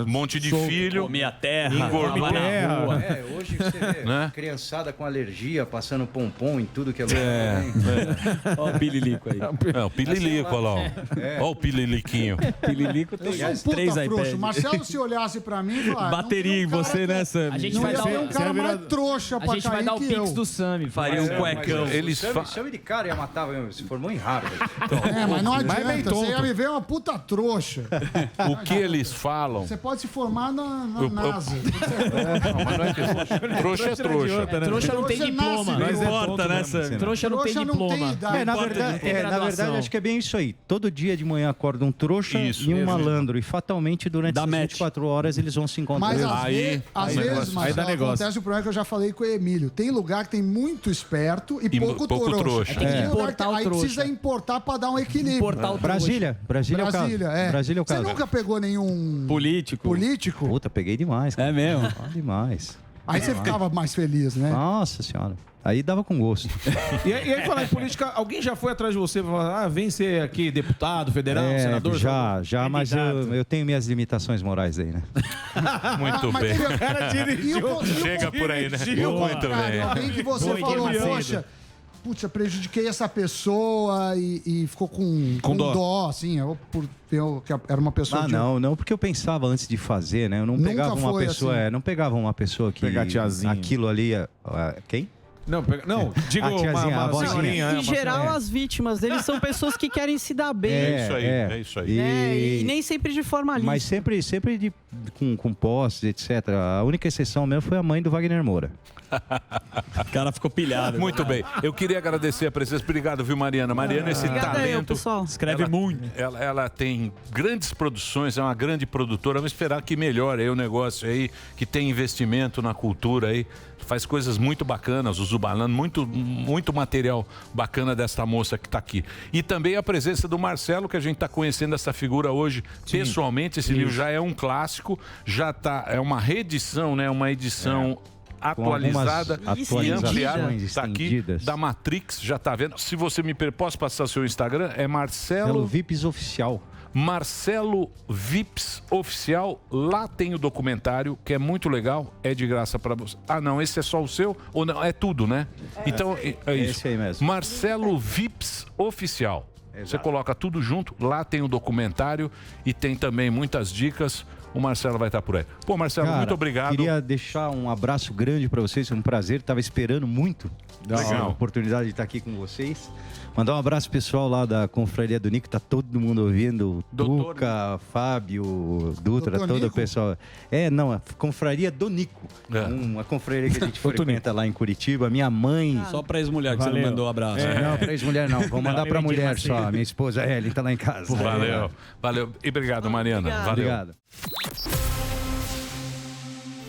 Um monte de filho.
Comia terra.
Engordava
na rua.
Hoje você vê
Né?
criançada com alergia, passando pompom em tudo que é lugar.
Olha o pililico aí.
O pililico, olha lá. Olha o pililiquinho.
Pililico tem
Eu sou um
3
puta frouxo.
iPads.
Marcelo, se olhasse pra mim...
Bateria em você nessa...
A gente
Não
vai
ia
dar
ser um cara mais trouxa pra
a gente vai
cair
dar o
que
pix
eu.
do Sami.
Faria um cuecão.
Eles
Chame de cara e ia matar, se formou em Harvard.
Mas não
Mas é bem
adianta, você ia
tonto.
me ver uma puta trouxa.
O que eles falam?
Você pode se formar na NASA.
Não, mas não é que trouxa é trouxa.
Trouxa não tem
Trouxa
diploma.
nasce,
Não importa, né?
Trouxa não tem
Trouxa não tem
diploma.
idade.
Na
importa,
verdade,
não tem
na
graduação.
verdade, acho que é bem isso aí. Todo dia de manhã acorda um trouxa
Isso,
e um
mesmo.
malandro. E fatalmente, durante
Dá
as
match.
24 horas, eles vão se encontrar.
Mas
Aí-
às
aí
vezes,
negócio-
mas
aí dá negócio.
acontece o problema que eu já falei com o Emílio. Tem lugar que tem muito esperto e pouco
pouco trouxa.
Tem
que
lugar
importar o
aí
trouxa.
precisa importar pra dar um equilíbrio.
Importar o
Brasília é o caso. Brasília é o
Você
caso.
nunca pegou nenhum
Político.
político?
Puta, peguei demais. Cara.
É mesmo?
Demais.
Aí você ficava mais feliz, né?
Nossa senhora. Aí dava com gosto.
E aí, falar em política, alguém já foi atrás de você pra falar, vem ser aqui deputado, federal, senador?
Já, mas eu tenho minhas limitações morais aí, né?
Muito
Mas
bem.
teve-
Chega por aí, né? Muito bem.
Alguém que você
Boa,
falou,
Macedo.
poxa, putz, eu prejudiquei essa pessoa e ficou com
dó.
dó, assim, que era uma pessoa
Não, porque eu pensava antes de fazer, né? Eu não
Nunca
pegava uma
foi
pessoa,
assim.
não pegava uma pessoa que
Pegar a tiazinha.
aquilo ali, quem?
Não, digo
A tiazinha, a
uma
vozinha.
senhorinha.
Em geral, as vítimas deles são pessoas que querem se dar bem.
É isso aí.
E nem sempre de forma lícita.
Mas sempre com posses, etc. A única exceção mesmo foi a mãe do Wagner Moura.
O cara ficou pilhado.
Muito bem. Eu queria agradecer a presença. Obrigado, viu, Mariana? Mariana, esse
Obrigada aí,
talento.
pessoal.
Escreve muito.
Ela tem grandes produções, é uma grande produtora. Vamos esperar que melhore aí o negócio aí, que tem investimento na cultura aí. Faz coisas muito bacanas, o Zubalando, muito material bacana desta moça que está aqui. E também a presença do Marcelo, que a gente está conhecendo essa figura hoje pessoalmente. Esse livro já é um clássico, é uma reedição, né? Uma edição atualizada e ampliada. Está aqui da Matrix, já está vendo. Se você posso passar o seu Instagram? É Marcelo
Vips Oficial.
Marcelo Vips Oficial. Lá tem o documentário, que é muito legal, é de graça para você. Ah, não, esse é só o seu? Ou não? É tudo, né? Então, é isso.
Esse aí mesmo.
Marcelo Vips Oficial. Você coloca tudo junto, lá tem o documentário e tem também muitas dicas. O Marcelo vai estar por aí. Pô, Marcelo,
Cara,
muito obrigado.
Queria deixar um abraço grande para vocês, foi um prazer. Estava esperando muito a oportunidade de estar aqui com vocês. Mandar um abraço pessoal lá da Confraria do Nico, tá todo mundo ouvindo. Tuca, Fábio, Dutra, todo o pessoal. A Confraria do Nico. Uma confraria que a gente frequenta lá em Curitiba. Minha mãe.
Só pra ex-mulher que você não mandou um abraço.
Não, pra ex-mulher não. Vou mandar pra mulher só. Minha esposa Ellen tá lá em casa.
Valeu. E obrigado, Mariana. Valeu.
Obrigado.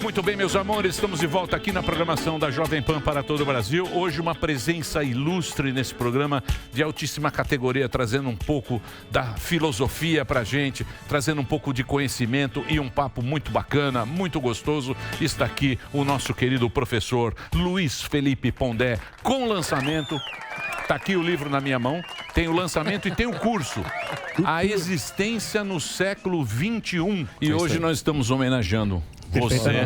Muito bem, meus amores, estamos de volta aqui na programação da Jovem Pan para todo o Brasil. Hoje uma presença ilustre nesse programa de altíssima categoria, trazendo um pouco da filosofia pra gente, trazendo um pouco de conhecimento e um papo muito bacana, muito gostoso. Está aqui o nosso querido professor Luiz Felipe Pondé, com lançamento. Está aqui o livro na minha mão, tem o lançamento e tem o curso. A Existência no Século XXI. E hoje nós estamos homenageando você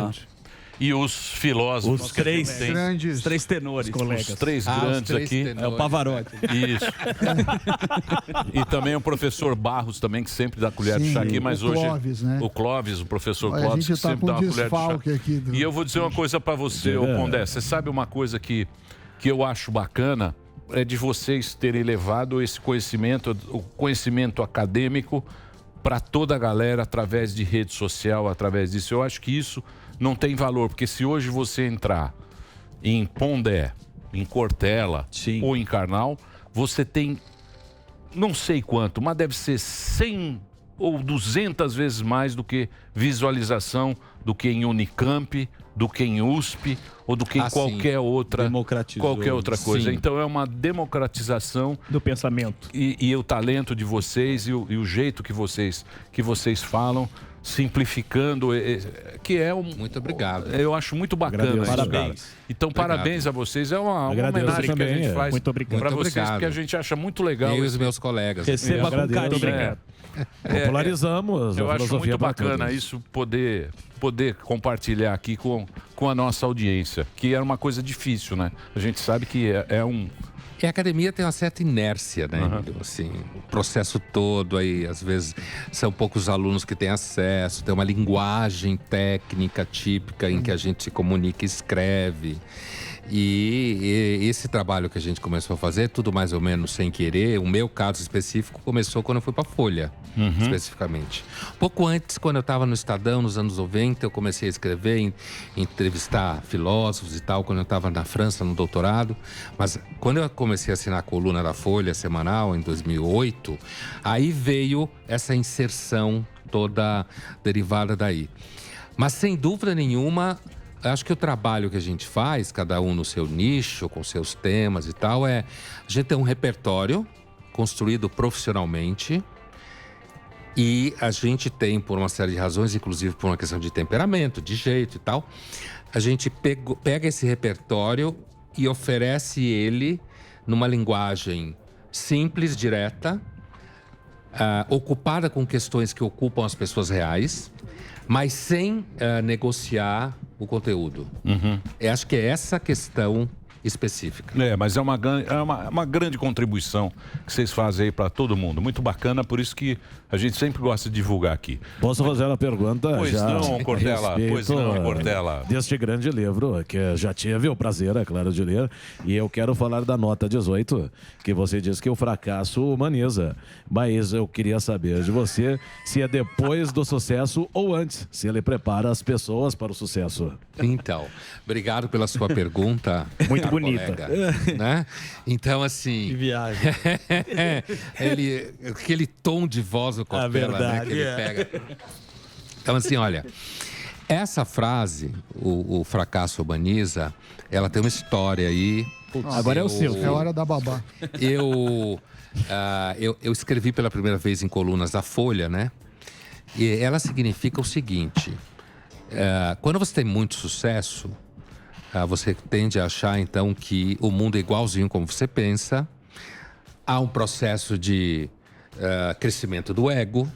e os filósofos.
Os três
grandes.
Os três tenores.
Os três grandes aqui.
É o Pavarotti.
Isso. E também o professor Barros também, que sempre dá colher de chá aqui, mas hoje...
Clóvis, né?
O Clóvis, o professor
Olha,
Clóvis,
a
que
gente tá
sempre
com
dá uma colher de chá.
desfalque aqui do...
E eu vou dizer uma coisa pra você, ô Pondé. Você sabe uma coisa que eu acho bacana? É de vocês terem levado esse conhecimento, o conhecimento acadêmico, para toda a galera através de rede social, através disso. Eu acho que isso não tem valor, porque se hoje você entrar em Pondé, em Cortella ou em Karnal, você tem, não sei quanto, mas deve ser 100 ou 200 vezes mais do que visualização, do que em Unicamp, do que em USP ou do que em qualquer outra coisa.
Sim.
Então é uma democratização
do pensamento
e o talento de vocês e o jeito que vocês falam, simplificando, que é um...
Muito obrigado.
Eu acho muito bacana isso,
Parabéns.
cara. Então, parabéns a vocês. É uma homenagem que a gente faz para vocês, porque a gente acha muito legal.
Eu e os meus colegas.
Receba com carinho.
Obrigado. Popularizamos
eu
a
acho
filosofia
muito
para
bacana
todos.
isso, poder compartilhar aqui com a nossa audiência, que era uma coisa difícil, né? A gente sabe que é um...
E a academia tem uma certa inércia, né? Assim, o processo todo aí, às vezes, são poucos alunos que têm acesso, tem uma linguagem técnica típica em que a gente se comunica e escreve. E esse trabalho que a gente começou a fazer, tudo mais ou menos sem querer, o meu caso específico começou quando eu fui para a Folha, especificamente. Pouco antes, quando eu estava no Estadão, nos anos 90, eu comecei a escrever, entrevistar filósofos e tal, quando eu estava na França, no doutorado. Mas quando eu comecei a assinar a coluna da Folha semanal, em 2008, aí veio essa inserção toda derivada daí. Mas, sem dúvida nenhuma... Acho que o trabalho que a gente faz, cada um no seu nicho, com seus temas e tal, a gente tem um repertório construído profissionalmente e a gente tem, por uma série de razões, inclusive por uma questão de temperamento, de jeito e tal, a gente pega esse repertório e oferece ele numa linguagem simples, direta, ocupada com questões que ocupam as pessoas reais, mas sem negociar o conteúdo. Acho que é essa questão específica.
Mas é uma grande contribuição que vocês fazem aí para todo mundo. Muito bacana, por isso que a gente sempre gosta de divulgar aqui.
Posso fazer uma pergunta?
Pois
já
não, Cortella.
a respeito,
Pois não, Cortella.
Deste grande livro, que já tive o prazer, é claro, de ler. E eu quero falar da nota 18, que você diz que o fracasso humaniza. Mas eu queria saber de você se é depois do sucesso ou antes, se ele prepara as pessoas para o sucesso.
Então, obrigado pela sua pergunta.
Muito
caro
bonita.
colega, né? Então, assim... Que
viagem.
Aquele tom de voz do Cortella, né, que ele pega. Então, assim, olha... Essa frase, o fracasso humaniza, ela tem uma história aí.
Agora é o seu. É hora da babá.
Eu escrevi pela primeira vez em colunas da Folha, né? E ela significa o seguinte: quando você tem muito sucesso, você tende a achar então que o mundo é igualzinho como você pensa. Há um processo de crescimento do ego,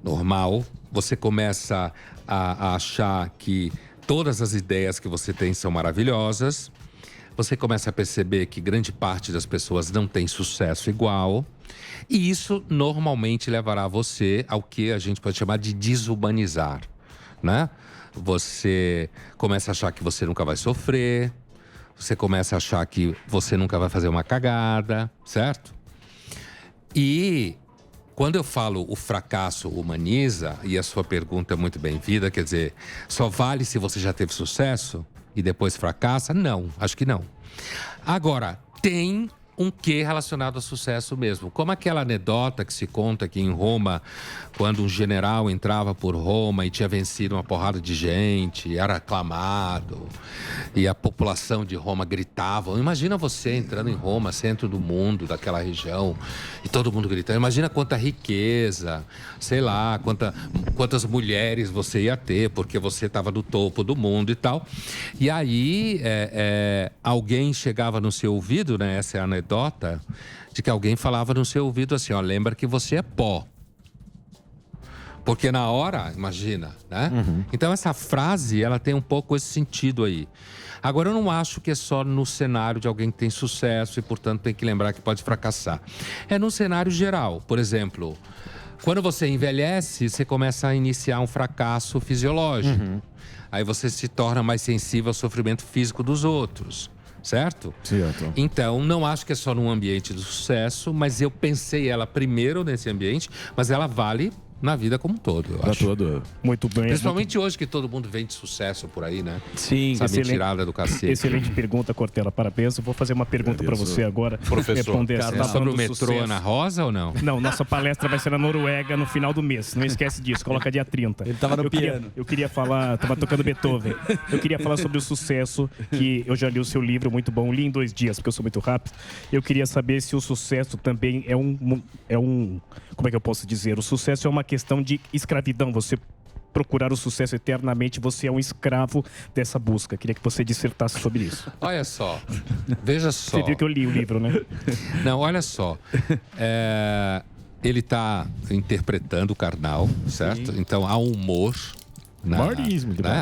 normal. Você começa a achar que todas as ideias que você tem são maravilhosas. Você começa a perceber que grande parte das pessoas não tem sucesso igual. E isso normalmente levará você ao que a gente pode chamar de desumanizar, né? Você começa a achar que você nunca vai sofrer. Você começa a achar que você nunca vai fazer uma cagada, certo? E... quando eu falo o fracasso humaniza, e a sua pergunta é muito bem-vinda, quer dizer, só vale se você já teve sucesso e depois fracassa? Não, acho que não. Agora, tem um quê relacionado ao sucesso mesmo. Como aquela anedota que se conta aqui em Roma, quando um general entrava por Roma e tinha vencido uma porrada de gente, era aclamado, e a população de Roma gritava. Imagina você entrando em Roma, centro do mundo, daquela região, e todo mundo gritando. Imagina quanta riqueza, sei lá, quantas mulheres você ia ter, porque você estava no topo do mundo e tal. E aí, alguém chegava no seu ouvido, né? Essa é a anedota, de que alguém falava no seu ouvido assim, ó, lembra que você é pó. Porque na hora, imagina, né? Então essa frase, ela tem um pouco esse sentido aí. Agora, eu não acho que é só no cenário de alguém que tem sucesso e, portanto, tem que lembrar que pode fracassar. É no cenário geral. Por exemplo, quando você envelhece, você começa a iniciar um fracasso fisiológico. Aí você se torna mais sensível ao sofrimento físico dos outros. Certo?
Certo.
Então, não acho que é só num ambiente do sucesso, mas eu pensei ela primeiro nesse ambiente, mas ela vale na vida como um todo, eu acho.
Todo. Muito bem.
Principalmente hoje que todo mundo vende sucesso por aí, né?
Sim.
Essa mentirada do cacete.
Excelente pergunta, Cortella. Parabéns. Eu vou fazer uma pergunta para você agora.
Professor, tá sobre o metrô Ana Rosa ou não?
Não, nossa palestra vai ser na Noruega no final do mês. Não esquece disso, coloca dia 30.
Ele tava no piano.
Eu queria falar, tava tocando Beethoven. Eu queria falar sobre o sucesso, que eu já li o seu livro, muito bom. Li em 2 dias, porque eu sou muito rápido. Eu queria saber se o sucesso também é um como é que eu posso dizer? O sucesso é uma questão de escravidão. Você procurar o sucesso eternamente, você é um escravo dessa busca. Queria que você dissertasse sobre isso.
Olha só, veja só.
Você viu que eu li o livro, né?
Não, olha só. Ele está interpretando o Karnal, certo? Sim. Então há um humor.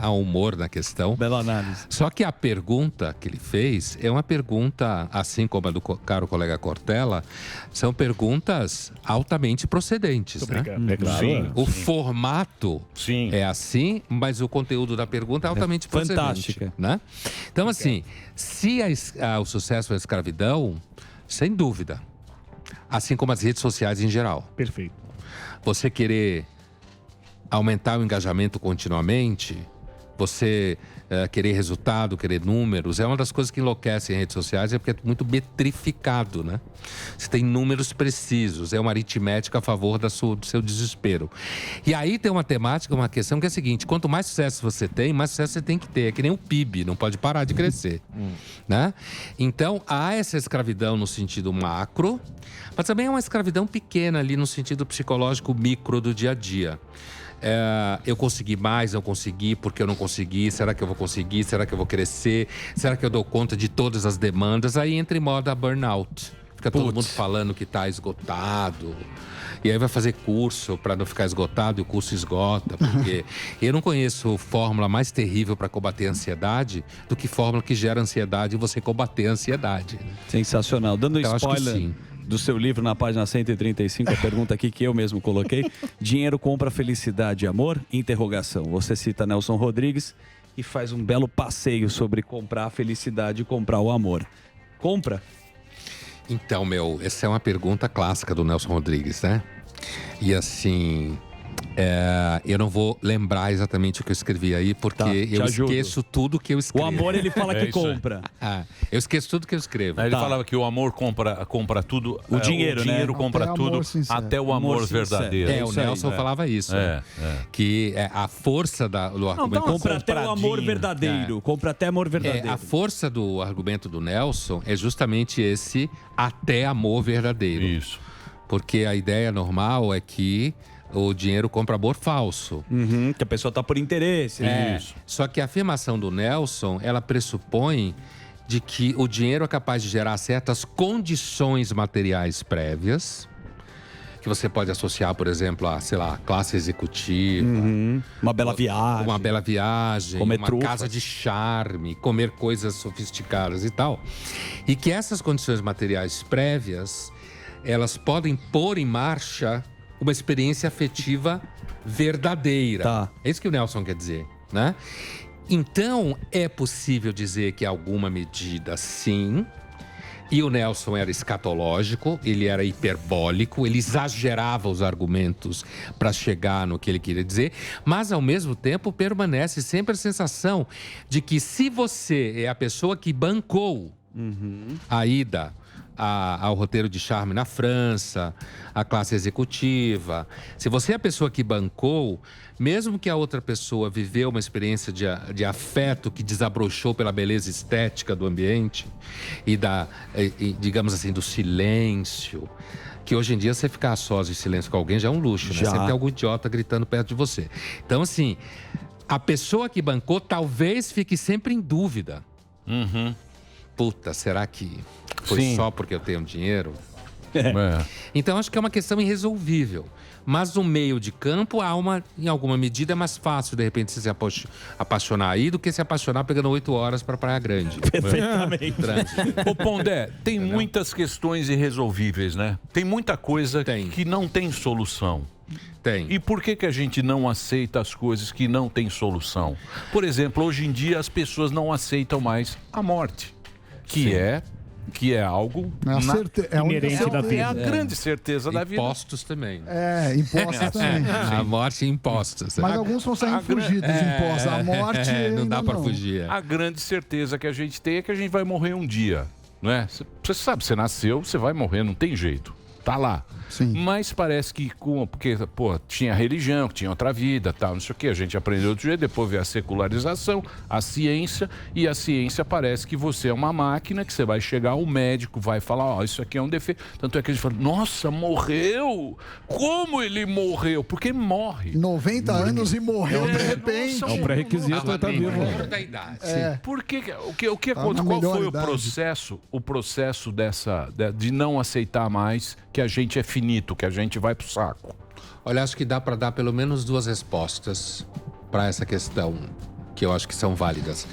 Há um humor na questão.
Bela análise.
Só que a pergunta que ele fez é uma pergunta, assim como a do caro colega Cortella, são perguntas altamente procedentes. Né?
É claro.
Sim. O formato é assim, mas o conteúdo da pergunta é altamente procedente.
Fantástica.
Né? Então, assim, se o sucesso é a escravidão, sem dúvida. Assim como as redes sociais em geral.
Perfeito.
Você querer aumentar o engajamento continuamente, você querer resultado, querer números, é uma das coisas que enlouquece em redes sociais, é porque é muito metrificado, né? Você tem números precisos, é uma aritmética a favor do seu desespero. E aí tem uma temática, uma questão que é a seguinte: quanto mais sucesso você tem, mais sucesso você tem que ter. É que nem o PIB, não pode parar de crescer. Né? Então, há essa escravidão no sentido macro, mas também é uma escravidão pequena ali no sentido psicológico micro do dia a dia. Eu consegui mais, não consegui, porque eu não consegui, será que eu vou conseguir, será que eu vou crescer, será que eu dou conta de todas as demandas? Aí entra em moda burnout, fica todo mundo falando que está esgotado E aí vai fazer curso para não ficar esgotado e o curso esgota. Porque eu não conheço fórmula mais terrível para combater a ansiedade do que fórmula que gera ansiedade e você combater a ansiedade.
Sensacional. Dando
Então, acho que
spoiler
sim.
do seu livro na página 135, a pergunta aqui que eu mesmo coloquei. Dinheiro compra felicidade e amor? Interrogação. Você cita Nelson Rodrigues e faz um belo passeio sobre comprar a felicidade e comprar o amor. Compra?
Então, essa é uma pergunta clássica do Nelson Rodrigues, né? E assim, eu não vou lembrar exatamente o que eu escrevi aí, porque eu esqueço tudo que eu escrevo.
O amor ele fala que compra.
Eu esqueço tudo que eu escrevo.
Aí ele falava que o amor compra tudo.
O dinheiro,
o dinheiro
né?
compra
Até
tudo,
amor sincero.
até o amor verdadeiro.
O Nelson falava isso. Que a força do argumento...
compra até o amor verdadeiro. Compra até amor verdadeiro.
A força do argumento do Nelson é justamente esse até amor verdadeiro.
Isso.
Porque a ideia normal é que o dinheiro compra amor falso.
Que a pessoa está por interesse.
Isso. Só que a afirmação do Nelson, ela pressupõe de que o dinheiro é capaz de gerar certas condições materiais prévias, que você pode associar, por exemplo, a, sei lá, classe executiva.
Uma bela viagem.
Uma bela viagem,
Comer
uma
trufas.
casa de charme, comer coisas sofisticadas e tal. E que essas condições materiais prévias, elas podem pôr em marcha uma experiência afetiva verdadeira. É isso que o Nelson quer dizer, né? Então, é possível dizer que alguma medida, sim. E o Nelson era escatológico, ele era hiperbólico, ele exagerava os argumentos para chegar no que ele queria dizer, mas ao mesmo tempo permanece sempre a sensação de que se você é a pessoa que bancou a ida ao roteiro de charme na França, a classe executiva, se você é a pessoa que bancou, mesmo que a outra pessoa viveu uma experiência de afeto que desabrochou pela beleza estética do ambiente e digamos assim, do silêncio, que hoje em dia você ficar a sós em silêncio com alguém já é um luxo, né? Sempre tem algum idiota gritando perto de você. Então, assim, a pessoa que bancou talvez fique sempre em dúvida. Puta, será que foi só porque eu tenho dinheiro? Então, acho que é uma questão irresolvível. Mas no meio de campo, em alguma medida, é mais fácil, de repente, se apaixonar aí do que se apaixonar pegando 8 horas para Praia Grande.
Perfeitamente.
Ô Pondé, tem muitas questões irresolvíveis, né? Tem muita coisa que não tem solução.
Tem.
E por que a gente não aceita as coisas que não têm solução? Por exemplo, hoje em dia as pessoas não aceitam mais a morte, que é algo
inerente da vida.
É a grande certeza da vida.
Impostos também.
Impostos também.
A morte e impostos.
Mas alguns conseguem fugir dos impostos. A morte
não dá para fugir.
A grande certeza que a gente tem é que a gente vai morrer um dia, não é? Você sabe, você nasceu, você vai morrer, não tem jeito. Tá lá. Mas parece que, porque, tinha religião, tinha outra vida, tal, não sei o quê. A gente aprendeu outro jeito, depois veio a secularização, a ciência, e a ciência parece que você é uma máquina, que você vai chegar, o médico vai falar, isso aqui é um defeito. Tanto é que a gente fala, nossa, morreu? Como ele morreu? Porque morre.
90 anos e morreu de repente.
Nossa,
É um pré-requisito pra estar vivo.
Da idade.
Por que aconteceu? Qual foi o processo de não aceitar mais que a gente é finito, que a gente vai pro saco?
Olha, acho que dá para dar pelo menos 2 respostas para essa questão, que eu acho que são válidas.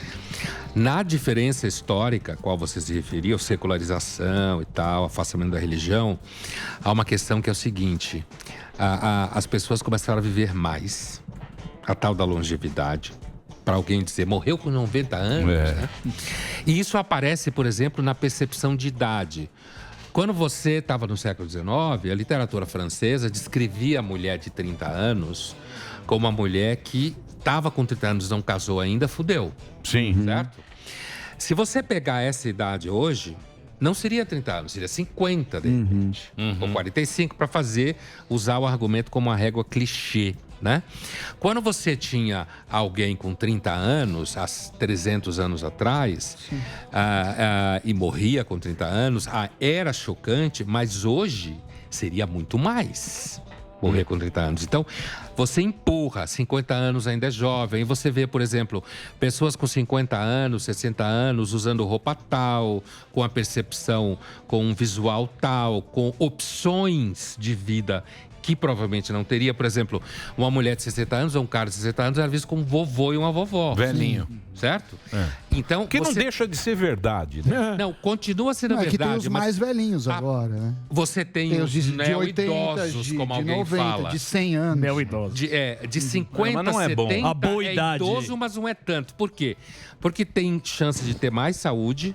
Na diferença histórica, a qual você se referia, secularização e tal, afastamento da religião, há uma questão que é o seguinte: as pessoas começaram a viver mais, a tal da longevidade. Para alguém dizer, morreu com 90 anos, né? E isso aparece, por exemplo, na percepção de idade. Quando você estava no século XIX, a literatura francesa descrevia a mulher de 30 anos como uma mulher que estava com 30 anos, não casou ainda, fudeu.
Sim.
Certo? Se você pegar essa idade hoje, não seria 30 anos, seria 50, de repente. Ou 45, para usar o argumento como uma régua clichê, né? Quando você tinha alguém com 30 anos, há 300 anos atrás, e morria com 30 anos, era chocante, mas hoje seria muito mais morrer com 30 anos. Então, você empurra, 50 anos ainda é jovem, e você vê, por exemplo, pessoas com 50 anos, 60 anos, usando roupa tal, com a percepção, com um visual tal, com opções de vida que provavelmente não teria. Por exemplo, uma mulher de 60 anos ou um cara de 60 anos era visto como um vovô e uma vovó.
Velhinho.
Certo? Então,
que não deixa de ser verdade, né?
Não, continua sendo
Não, é que
verdade.
tem os mais velhinhos agora, né?
Você tem
os
os
de 80,
neo-idosos,
de
como alguém
90,
fala.
de 100 anos.
Neo-idosos.
De 50
mas não é bom.
70
A boa idade.
é idoso, mas não é tanto. Por quê? Porque tem chance de ter mais saúde.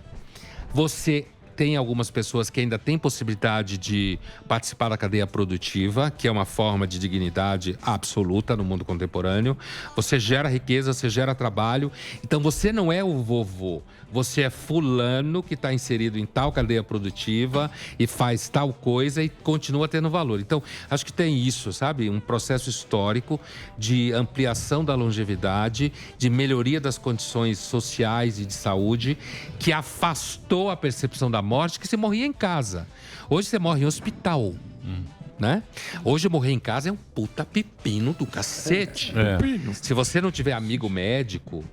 Você tem algumas pessoas que ainda têm possibilidade de participar da cadeia produtiva, que é uma forma de dignidade absoluta no mundo contemporâneo. Você gera riqueza, você gera trabalho. Então, você não é o vovô. Você é fulano que está inserido em tal cadeia produtiva e faz tal coisa e continua tendo valor. Então, acho que tem isso, sabe? Um processo histórico de ampliação da longevidade, de melhoria das condições sociais e de saúde, que afastou a percepção da morte, que se morria em casa. Hoje você morre em hospital. Né? Hoje morrer em casa é um puta pepino do cacete. Se você não tiver amigo médico,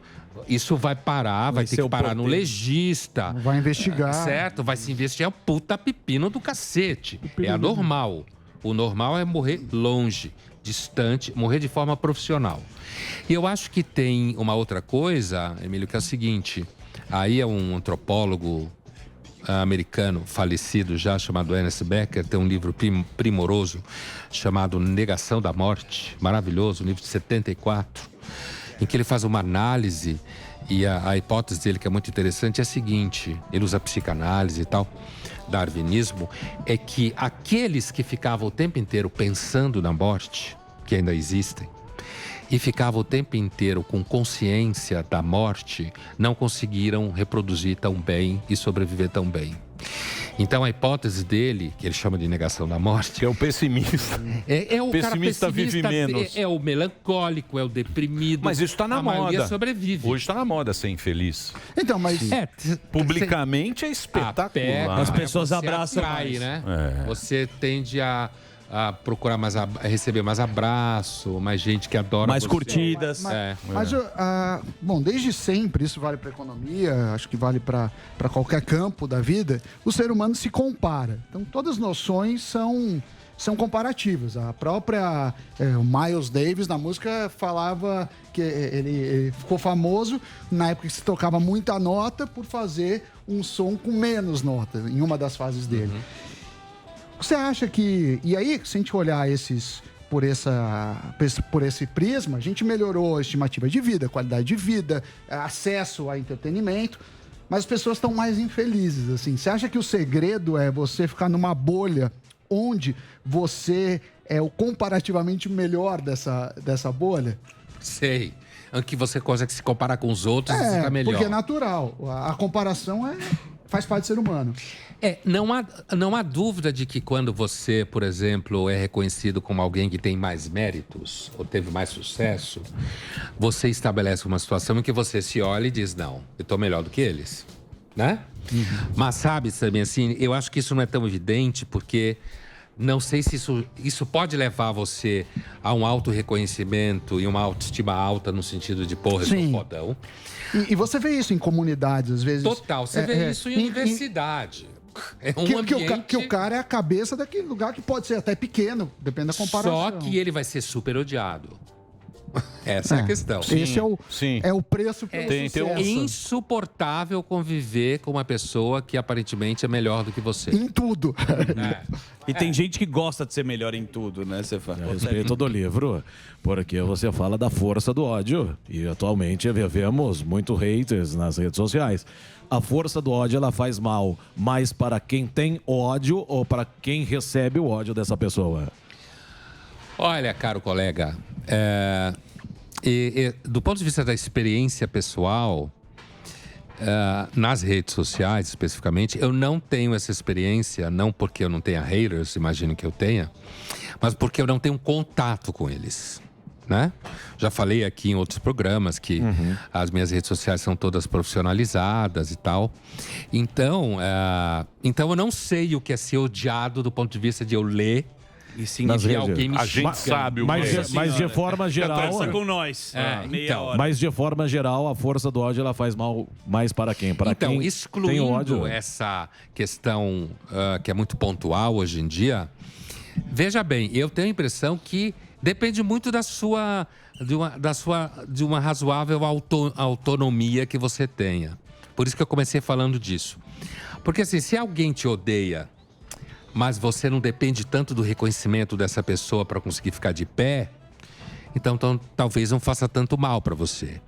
isso vai parar, vai ter que parar no legista.
Vai investigar.
Certo? Vai se investigar. É um puta pepino do cacete. É anormal. O normal é morrer longe, distante, morrer de forma profissional. E eu acho que tem uma outra coisa, Emílio, que é o seguinte. Aí é um antropólogo americano falecido já, chamado Ernest Becker, tem um livro primoroso chamado Negação da Morte, maravilhoso, um livro de 74, em que ele faz uma análise e a hipótese dele, que é muito interessante, é a seguinte: ele usa psicanálise e tal, darwinismo, é que aqueles que ficavam o tempo inteiro pensando na morte, que ainda existem, e ficavam o tempo inteiro com consciência da morte, não conseguiram reproduzir tão bem e sobreviver tão bem. Então a hipótese dele, que ele chama de negação da morte,
que é o pessimista.
É o
pessimista
cara pessimista,
vive menos.
É o melancólico, é o deprimido.
Mas isso está na moda.
Sobrevive.
Hoje está na moda ser infeliz.
Então, mas
publicamente é espetacular.
As pessoas
você
abraçam
atrai,
mais.
né?
É.
Você tende a procurar mais, a receber mais abraço, mais gente que adora
Mais
você.
curtidas.
Bom, desde sempre, isso vale para economia, acho que vale para qualquer campo da vida, o ser humano se compara. Então, todas as noções são comparativas. A própria o Miles Davis, na música, falava que ele ficou famoso na época que se tocava muita nota por fazer um som com menos nota, em uma das fases dele. Você acha que... E aí, se a gente olhar por esse prisma, a gente melhorou a estimativa de vida, qualidade de vida, acesso a entretenimento, mas as pessoas estão mais infelizes, assim. Você acha que o segredo é você ficar numa bolha onde você é o comparativamente melhor dessa bolha?
Sei. Que você consegue se comparar com os outros e ficar melhor.
Porque é natural. A comparação faz parte do ser humano.
Não há dúvida de que quando você, por exemplo, é reconhecido como alguém que tem mais méritos ou teve mais sucesso, você estabelece uma situação em que você se olha e diz, não, eu estou melhor do que eles, né? Mas sabe, também assim, eu acho que isso não é tão evidente porque não sei se isso pode levar você a um auto-reconhecimento e uma autoestima alta no sentido de, porra, eu sou fodão.
E você vê isso em comunidades, às vezes.
Total, você vê isso em universidade. É um ambiente...
que o cara é a cabeça daquele lugar que pode ser até pequeno, depende da comparação.
Só que ele vai ser super odiado. Essa é a questão.
Esse é o preço pelo sucesso.
É insuportável conviver com uma pessoa que aparentemente é melhor do que você.
Em tudo.
E tem gente que gosta de ser melhor em tudo, né, Cefa?
A respeito do livro, porque você fala da força do ódio. E atualmente vivemos muito haters nas redes sociais. A força do ódio, ela faz mal mais para quem tem ódio ou para quem recebe o ódio dessa pessoa?
Olha, caro colega, do ponto de vista da experiência pessoal, nas redes sociais especificamente, eu não tenho essa experiência, não porque eu não tenha haters, imagino que eu tenha, mas porque eu não tenho contato com eles. Né? Já falei aqui em outros programas que as minhas redes sociais são todas profissionalizadas e tal. Então eu não sei o que é ser odiado do ponto de vista de eu ler e sim de alguém me
a gente sabe o
mas de forma geral.
Conversa com nós.
Mas de forma geral, a força do ódio ela faz mal mais para quem? Para quem
excluindo
tem ódio.
Essa questão que é muito pontual hoje em dia, Veja bem, eu tenho a impressão que depende muito de uma razoável autonomia que você tenha. Por isso que eu comecei falando disso. Porque assim, se alguém te odeia, mas você não depende tanto do reconhecimento dessa pessoa para conseguir ficar de pé, então talvez não faça tanto mal para você.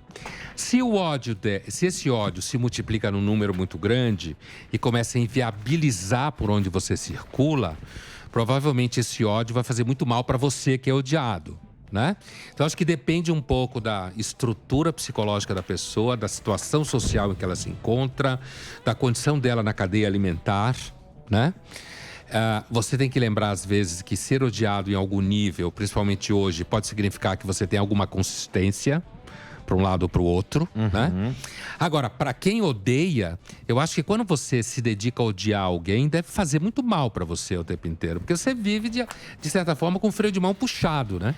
Se esse ódio se multiplica num número muito grande e começa a inviabilizar por onde você circula, provavelmente esse ódio vai fazer muito mal para você que é odiado, né? Então acho que depende um pouco da estrutura psicológica da pessoa, da situação social em que ela se encontra, da condição dela na cadeia alimentar, né? Você tem que lembrar às vezes que ser odiado em algum nível, principalmente hoje, pode significar que você tem alguma consistência para um lado ou para o outro, né? Agora, para quem odeia, eu acho que quando você se dedica a odiar alguém, deve fazer muito mal para você o tempo inteiro, porque você vive de certa forma com o freio de mão puxado, né?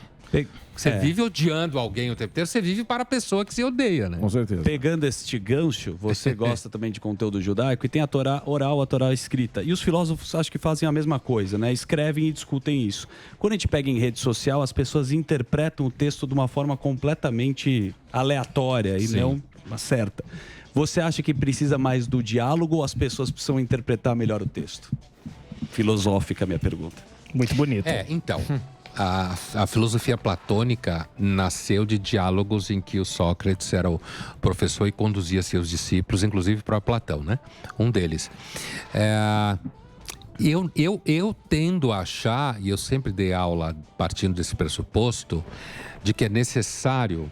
Você vive odiando alguém o tempo inteiro, você vive para a pessoa que se odeia, né?
Com certeza.
Pegando este gancho, você gosta também de conteúdo judaico e tem a Torá oral, a Torá escrita. E os filósofos acho que fazem a mesma coisa, né? Escrevem e discutem isso. Quando a gente pega em rede social, as pessoas interpretam o texto de uma forma completamente aleatória e não uma certa. Você acha que precisa mais do diálogo ou as pessoas precisam interpretar melhor o texto? Filosófica, minha pergunta.
Muito bonito.
Então... A filosofia platônica nasceu de diálogos em que o Sócrates era o professor e conduzia seus discípulos, inclusive para Platão, né? Um deles. Eu tendo a achar, e eu sempre dei aula partindo desse pressuposto, de que é necessário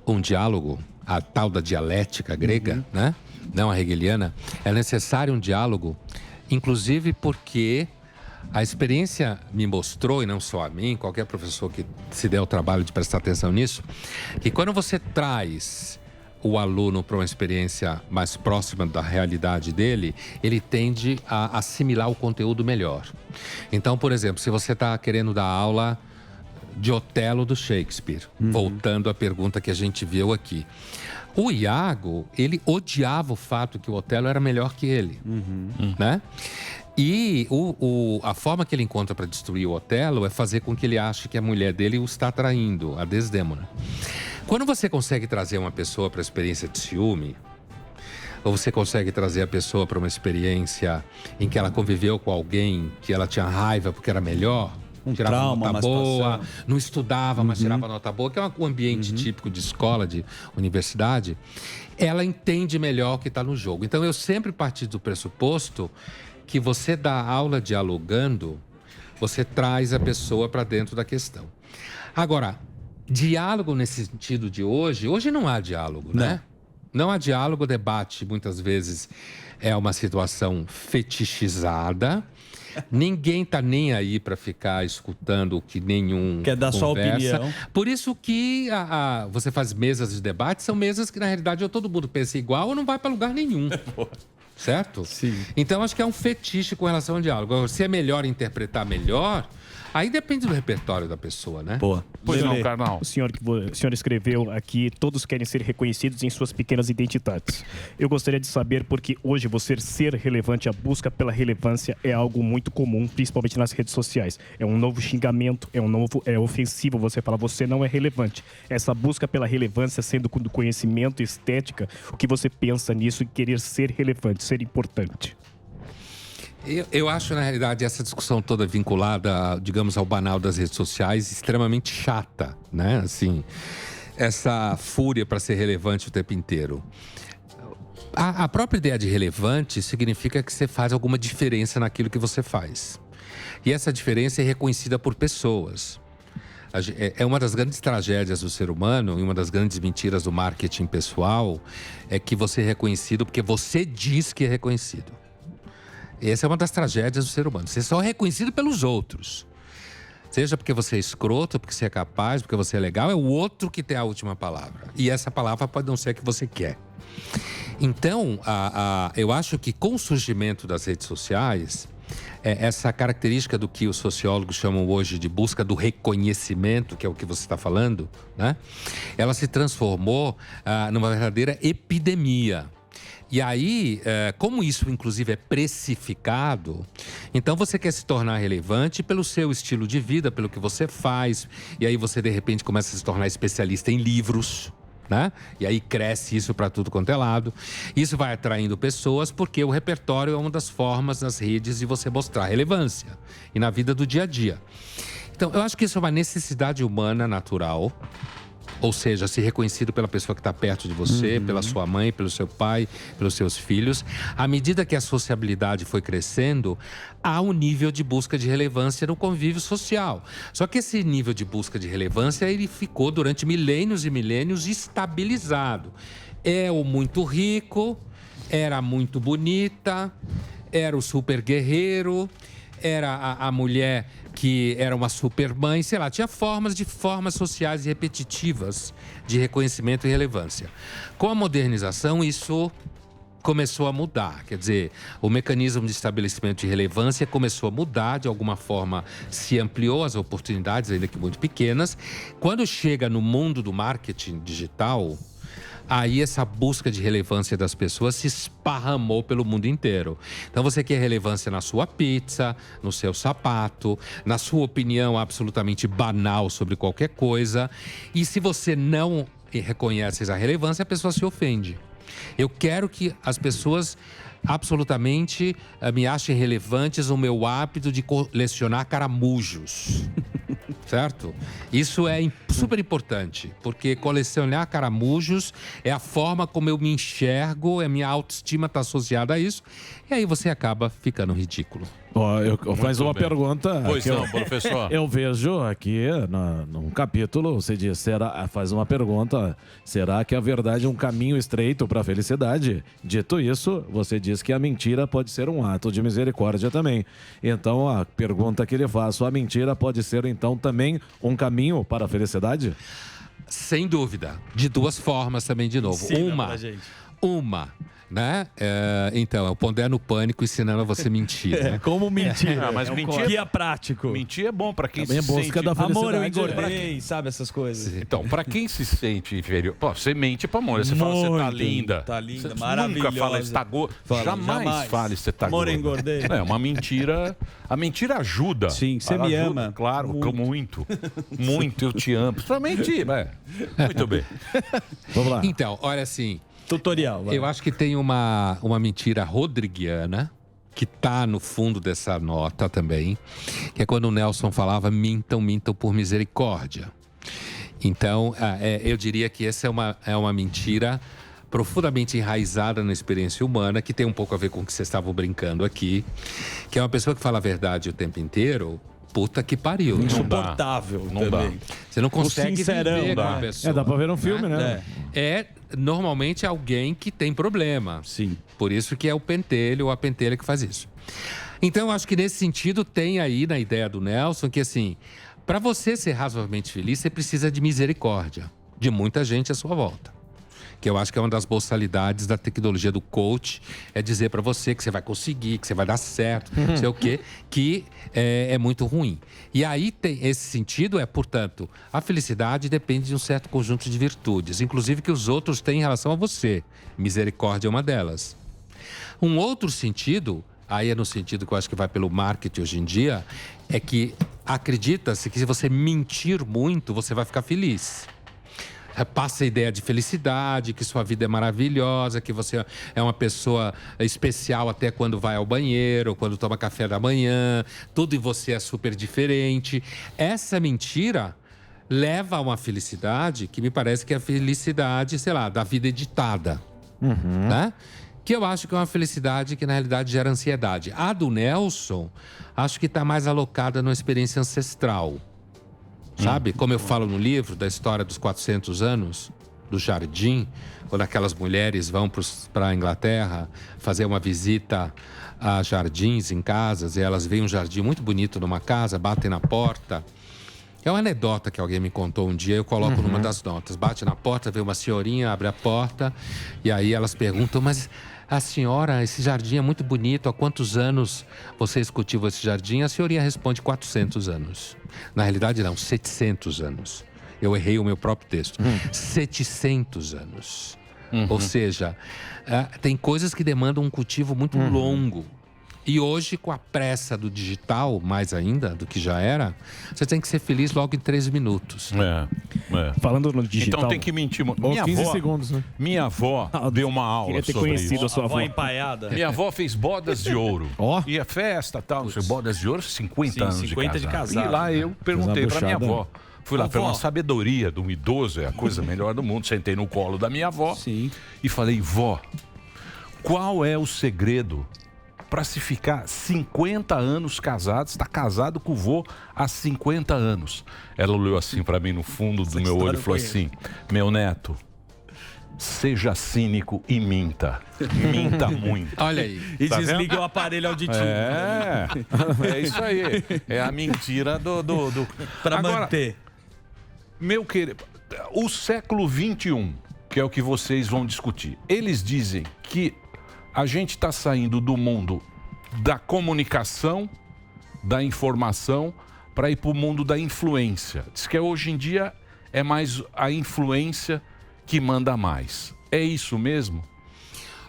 um diálogo, a tal da dialética grega, né? Não a hegeliana, é necessário um diálogo, inclusive porque... A experiência me mostrou, e não só a mim, qualquer professor que se der o trabalho de prestar atenção nisso, que quando você traz o aluno para uma experiência mais próxima da realidade dele, ele tende a assimilar o conteúdo melhor. Então, por exemplo, se você está querendo dar aula de Otelo do Shakespeare, voltando à pergunta que a gente viu aqui. O Iago, ele odiava o fato que o Otelo era melhor que ele, né? E a forma que ele encontra para destruir o Otelo é fazer com que ele ache que a mulher dele o está traindo, a Desdémona. Quando você consegue trazer uma pessoa para a experiência de ciúme, ou você consegue trazer a pessoa para uma experiência em que ela conviveu com alguém que ela tinha raiva porque era melhor, tirava
trauma,
nota boa, não estudava, mas tirava nota boa, que é um ambiente típico de escola, de universidade, ela entende melhor o que está no jogo. Então eu sempre parti do pressuposto que você dá aula dialogando, você traz a pessoa para dentro da questão. Agora, diálogo nesse sentido de hoje não há diálogo, né? Não há diálogo, debate muitas vezes é uma situação fetichizada. Ninguém tá nem aí para ficar escutando o que nenhum
quer dar sua opinião.
Por isso que você faz mesas de debate, são mesas que na realidade ou todo mundo pensa igual ou não vai para lugar nenhum. Certo?
Sim.
Então, acho que é um fetiche com relação ao diálogo. Se é melhor interpretar melhor, aí depende do repertório da pessoa, né?
Boa.
Pois não, Carnal.
O senhor escreveu aqui, todos querem ser reconhecidos em suas pequenas identidades. Eu gostaria de saber porque hoje você ser relevante, a busca pela relevância é algo muito comum, principalmente nas redes sociais. É um novo xingamento, é ofensivo você falar você não é relevante. Essa busca pela relevância sendo do conhecimento, estética, o que você pensa nisso e querer ser relevante, ser importante?
Eu acho, na realidade, essa discussão toda vinculada, digamos, ao banal das redes sociais, extremamente chata, né? Assim, essa fúria para ser relevante o tempo inteiro. A própria ideia de relevante significa que você faz alguma diferença naquilo que você faz. E essa diferença é reconhecida por pessoas. É uma das grandes tragédias do ser humano e uma das grandes mentiras do marketing pessoal é que você é reconhecido porque você diz que é reconhecido. Essa é uma das tragédias do ser humano. Você só é reconhecido pelos outros. Seja porque você é escroto, porque você é capaz, porque você é legal, é o outro que tem a última palavra. E essa palavra pode não ser a que você quer. Então, eu acho que com o surgimento das redes sociais, essa característica do que os sociólogos chamam hoje de busca do reconhecimento, que é o que você está falando, né? Ela se transformou numa verdadeira epidemia. E aí, como isso inclusive é precificado, então você quer se tornar relevante pelo seu estilo de vida, pelo que você faz. E aí você de repente começa a se tornar especialista em livros, né? E aí cresce isso para tudo quanto é lado. Isso vai atraindo pessoas porque o repertório é uma das formas nas redes de você mostrar relevância e na vida do dia a dia. Então, eu acho que isso é uma necessidade humana natural. Ou seja, ser reconhecido pela pessoa que está perto de você, pela sua mãe, pelo seu pai, pelos seus filhos. À medida que a sociabilidade foi crescendo, há um nível de busca de relevância no convívio social. Só que esse nível de busca de relevância, ele ficou durante milênios e milênios estabilizado. É o muito rico, era muito bonita, era o super guerreiro, era a mulher que era uma super mãe, sei lá, tinha formas sociais repetitivas de reconhecimento e relevância. Com a modernização, isso começou a mudar, quer dizer, o mecanismo de estabelecimento de relevância começou a mudar, de alguma forma se ampliou as oportunidades, ainda que muito pequenas. Quando chega no mundo do marketing digital, aí essa busca de relevância das pessoas se esparramou pelo mundo inteiro. Então você quer relevância na sua pizza, no seu sapato, na sua opinião absolutamente banal sobre qualquer coisa. E se você não reconhece essa relevância, a pessoa se ofende. Eu quero que as pessoas absolutamente me achem relevantes o meu hábito de colecionar caramujos. Certo? Isso é super importante, porque colecionar caramujos é a forma como eu me enxergo, a minha autoestima está associada a isso, e aí você acaba ficando ridículo.
Eu faço uma pergunta.
Pois não, professor.
Eu vejo aqui num capítulo, você diz, faz uma pergunta, será que a verdade é um caminho estreito para a felicidade? Dito isso, você diz que a mentira pode ser um ato de misericórdia também. Então, a pergunta que lhe faço, a mentira pode ser então também um caminho para a felicidade?
Sem dúvida. De duas formas também, de novo. Uma, né? Então, é o Pondé no Pânico ensinando a você mentir. Né?
Como mentir.
Mas mentir
guia prático.
Mentir é bom para quem
também
se sente...
Amor, eu engordei, sabe essas coisas.
Então, para quem se sente inferior... Pô, você mente pra mulher. Você fala, você tá linda.
Tá linda,
você
maravilhosa.
nunca fala, está gorda. Jamais fale, você tá
Amor,
gorda.
eu engordei.
É uma mentira... A mentira ajuda.
Sim, você me ama.
Claro, muito. Muito, eu te amo. Só mentir, muito bem.
Vamos lá.
Então, olha assim...
Tutorial.
Eu acho que tem uma mentira rodriguiana que tá no fundo dessa nota também, que é quando o Nelson falava mintam por misericórdia. Então, eu diria que essa é uma mentira profundamente enraizada na experiência humana, que tem um pouco a ver com o que vocês estavam brincando aqui, que é uma pessoa que fala a verdade o tempo inteiro. Puta que pariu.
Insuportável.
Não dá.
Você não consegue viver com a pessoa.
Dá pra ver um filme, né?
É normalmente alguém que tem problema.
Sim.
Por isso que é o pentelho ou a pentelha que faz isso. Então, eu acho que nesse sentido tem aí na ideia do Nelson que assim, para você ser razoavelmente feliz, você precisa de misericórdia de muita gente à sua volta. Que eu acho que é uma das boçalidades da tecnologia do coach, é dizer para você que você vai conseguir, que você vai dar certo, não sei o quê, que é muito ruim. E aí, esse sentido portanto, a felicidade depende de um certo conjunto de virtudes, inclusive que os outros têm em relação a você. Misericórdia é uma delas. Um outro sentido, aí é no sentido que eu acho que vai pelo marketing hoje em dia, é que acredita-se que se você mentir muito, você vai ficar feliz. Passa a ideia de felicidade, que sua vida é maravilhosa, que você é uma pessoa especial até quando vai ao banheiro, quando toma café da manhã, tudo em você é super diferente. Essa mentira leva a uma felicidade que me parece que é a felicidade, sei lá, da vida editada, né? Que eu acho que é uma felicidade que na realidade gera ansiedade. A do Nelson, acho que está mais alocada numa experiência ancestral. Sabe? Como eu falo no livro, da história dos 400 anos do jardim, quando aquelas mulheres vão para a Inglaterra fazer uma visita a jardins em casas, e elas veem um jardim muito bonito numa casa, batem na porta. É uma anedota que alguém me contou um dia, eu coloco numa das notas. Bate na porta, vê uma senhorinha, abre a porta, e aí elas perguntam, mas... A senhora, esse jardim é muito bonito, há quantos anos vocês cultivam esse jardim? A senhorinha responde 400 anos. Na realidade, não, 700 anos. Eu errei o meu próprio texto. 700 anos. Ou seja, tem coisas que demandam um cultivo muito longo. E hoje, com a pressa do digital, mais ainda do que já era, você tem que ser feliz logo em 13 minutos.
Falando no digital...
Então tem que mentir.
Ou 15 segundos, né?
Minha avó deu uma aula
Queria ter
sobre
conhecido
isso.
a sua avó empaiada.
Minha avó fez bodas de ouro. Ia festa e tal. Bodas de ouro, 50 anos
50 de casado.
E lá eu perguntei pra minha avó. Fui lá pela
Vó.
uma sabedoria de um idoso, é a coisa melhor do mundo. Sentei no colo da minha avó e falei, vó, qual é o segredo para se ficar 50 anos casado? Está casado com o vô há 50 anos. Ela olhou assim para mim no fundo do meu olho e falou assim, meu neto, seja cínico e minta. Minta muito.
Olha aí.
E
Tá
desliga
vendo?
o aparelho auditivo.
É isso aí. É a mentira do...
Pra manter.
Meu querido, o século XXI, que é o que vocês vão discutir, eles dizem que a gente está saindo do mundo da comunicação, da informação, para ir para o mundo da influência. Diz que hoje em dia é mais a influência que manda mais. É isso mesmo?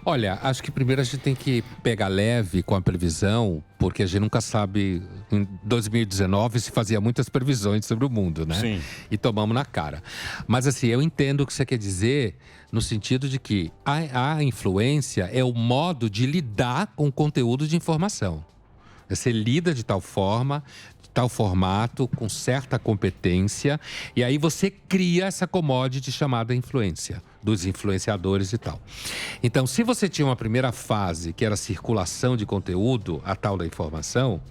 Olha, acho que primeiro a gente tem que pegar leve com a previsão, porque a gente nunca sabe. Em 2019 se fazia muitas previsões sobre o mundo, né?
Sim.
E tomamos na cara. Mas assim, eu entendo o que você quer dizer no sentido de que a influência é o modo de lidar com o conteúdo de informação. Você lida de tal forma, de tal formato, com certa competência, e aí você cria essa commodity chamada influência, dos influenciadores e tal. Então, se você tinha uma primeira fase, que era a circulação de conteúdo, a tal da informação,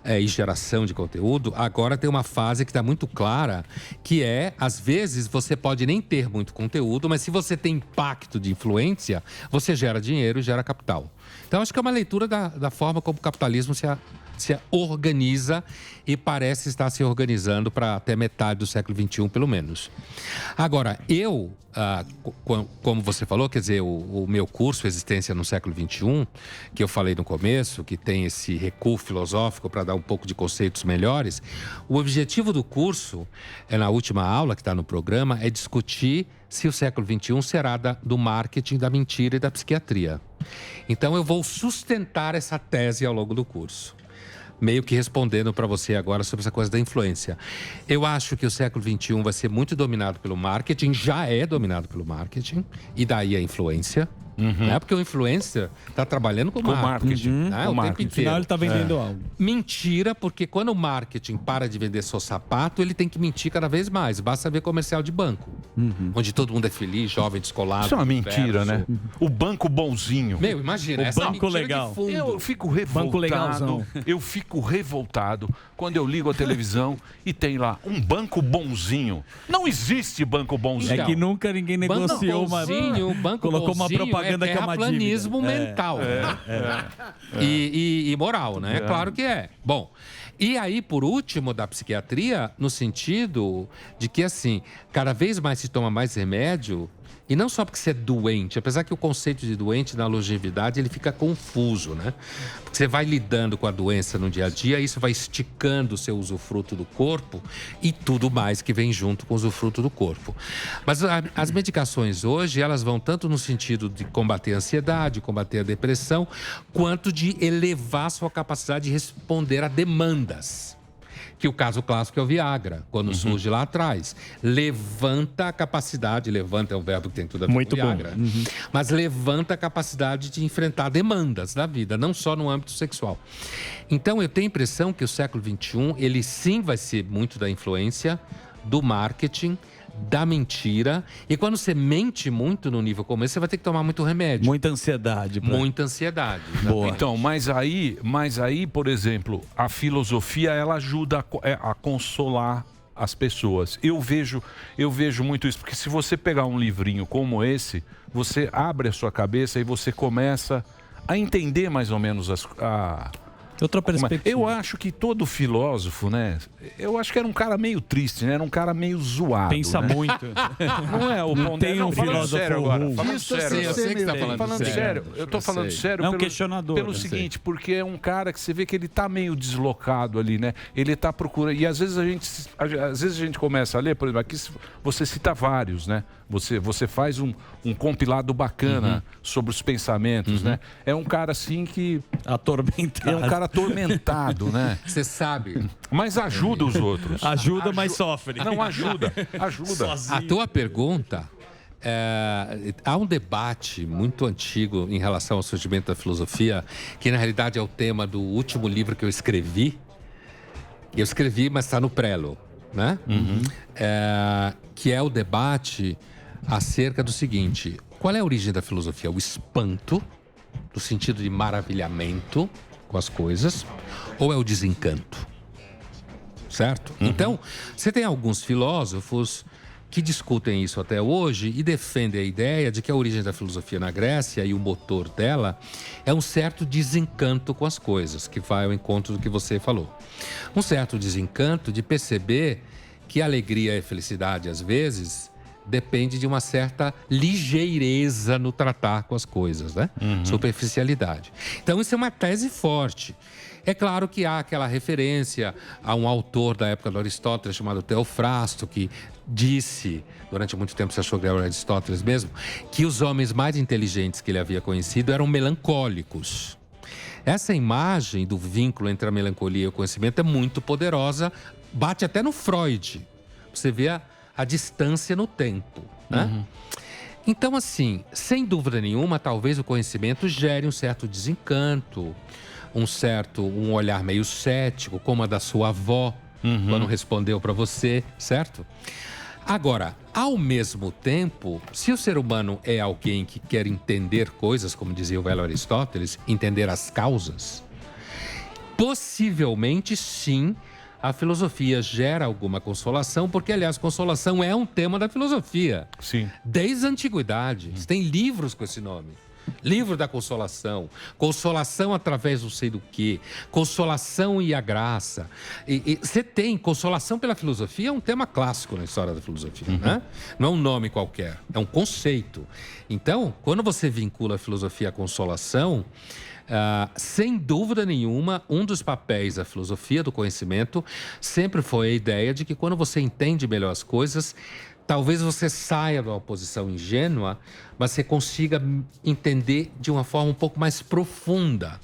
e geração de conteúdo, agora tem uma fase que está muito clara, que é, às vezes, você pode nem ter muito conteúdo, mas se você tem impacto de influência, você gera dinheiro e gera capital. Então, acho que é uma leitura da forma como o capitalismo se organiza e parece estar se organizando para até metade do século XXI, pelo menos. Agora, como você falou, quer dizer, o meu curso Existência no Século XXI, que eu falei no começo, que tem esse recuo filosófico para dar um pouco de conceitos melhores, o objetivo do curso, na última aula que está no programa, é discutir se o século XXI será do marketing, da mentira e da psiquiatria. Então, eu vou sustentar essa tese ao longo do curso. Meio que respondendo para você agora sobre essa coisa da influência. Eu acho que o século XXI vai ser muito dominado pelo marketing, já é dominado pelo marketing, e daí a influência. Né? Porque o influencer está trabalhando com marketing. Né? O tempo inteiro.
Afinal, ele está vendendo algo.
Mentira, porque quando o marketing para de vender só sapato, ele tem que mentir cada vez mais. Basta ver comercial de banco, onde todo mundo é feliz, jovem, descolado.
Isso é uma mentira, né? O banco bonzinho.
Meu, imagina, essa
banco
mentira
legal.
de fundo.
Eu fico
Banco
revoltado.
legalzão.
Eu fico revoltado quando eu ligo a televisão e tem lá um banco bonzinho. Não existe banco bonzinho.
É que nunca ninguém negociou uma... Colocou uma propaganda que é uma
terraplanismo
dívida.
mental. E moral, né? Claro que é. Bom, e aí, por último, da psiquiatria, no sentido de que, assim, cada vez mais se toma mais remédio, e não só porque você é doente, apesar que o conceito de doente na longevidade, ele fica confuso, né? Porque você vai lidando com a doença no dia a dia, isso vai esticando o seu usufruto do corpo e tudo mais que vem junto com o usufruto do corpo. Mas as medicações hoje, elas vão tanto no sentido de combater a ansiedade, combater a depressão, quanto de elevar a sua capacidade de responder a demandas. Que o caso clássico é o Viagra, quando surge lá atrás. Levanta a capacidade, levanta é um verbo que tem tudo a ver
Muito
com Viagra, mas levanta a capacidade de enfrentar demandas da vida, não só no âmbito sexual. Então, eu tenho a impressão que o século XXI, ele sim vai ser muito da influência, do marketing, da mentira. E quando você mente muito no nível como esse, você vai ter que tomar muito remédio.
Muita ansiedade.
Muita ansiedade.
Boa. Então, mas aí, por exemplo, a filosofia, ela ajuda a consolar as pessoas. Eu vejo muito isso, porque se você pegar um livrinho como esse, você abre a sua cabeça e você começa a entender mais ou menos
Outra perspectiva.
Eu acho que todo filósofo, né? Eu acho que era um cara meio triste, né? Era um cara meio zoado.
Pensa
né?
muito.
Não é o
Não
Pondé.
tem um
Falando
filósofo
sério agora.
ruim.
Falando
Isso eu
sério.
sei, eu sei que você tá falando sério.
Eu tô falando sério.
É um
pelo-
questionador.
Pelo
Eu sei.
seguinte, porque é um cara que você vê que ele tá meio deslocado ali, né? Ele tá procurando. E às vezes a gente começa a ler, por exemplo, aqui você cita vários, né? Você faz um compilado bacana sobre os pensamentos, né? É um cara assim que.
Atormentado.
É um cara atormentado, né?
Você sabe.
Mas ajuda os outros.
Ajuda, mas sofre.
Não, ajuda. Ajuda.
A tua pergunta, há um debate muito antigo em relação ao surgimento da filosofia, que na realidade é o tema do último livro que eu escrevi. Eu escrevi, mas está no prelo, né? Que é o debate acerca do seguinte: qual é a origem da filosofia? O espanto, no sentido de maravilhamento com as coisas, ou é o desencanto? Certo? Então, você tem alguns filósofos que discutem isso até hoje e defendem a ideia de que a origem da filosofia na Grécia e o motor dela é um certo desencanto com as coisas, que vai ao encontro do que você falou. Um certo desencanto de perceber que a alegria e a felicidade, às vezes, depende de uma certa ligeireza no tratar com as coisas, né? Superficialidade. Então, isso é uma tese forte. É claro que há aquela referência a um autor da época do Aristóteles chamado Teofrasto, que disse, durante muito tempo se achou que era Aristóteles mesmo, que os homens mais inteligentes que ele havia conhecido eram melancólicos. Essa imagem do vínculo entre a melancolia e o conhecimento é muito poderosa, bate até no Freud. Você vê a distância no tempo, né? Então, assim, sem dúvida nenhuma, talvez o conhecimento gere um certo desencanto, um olhar meio cético, como a da sua avó, quando respondeu para você, certo? Agora, ao mesmo tempo, se o ser humano é alguém que quer entender coisas, como dizia o velho Aristóteles, entender as causas, possivelmente sim, a filosofia gera alguma consolação, porque, aliás, consolação é um tema da filosofia.
Sim.
Desde a antiguidade. Você tem livros com esse nome. Livro da consolação, consolação através do sei do quê, consolação e a graça. E você tem consolação pela filosofia, é um tema clássico na história da filosofia, né? Não é um nome qualquer, é um conceito. Então, quando você vincula a filosofia à consolação, sem dúvida nenhuma, um dos papéis da filosofia do conhecimento sempre foi a ideia de que quando você entende melhor as coisas, talvez você saia de uma posição ingênua, mas você consiga entender de uma forma um pouco mais profunda.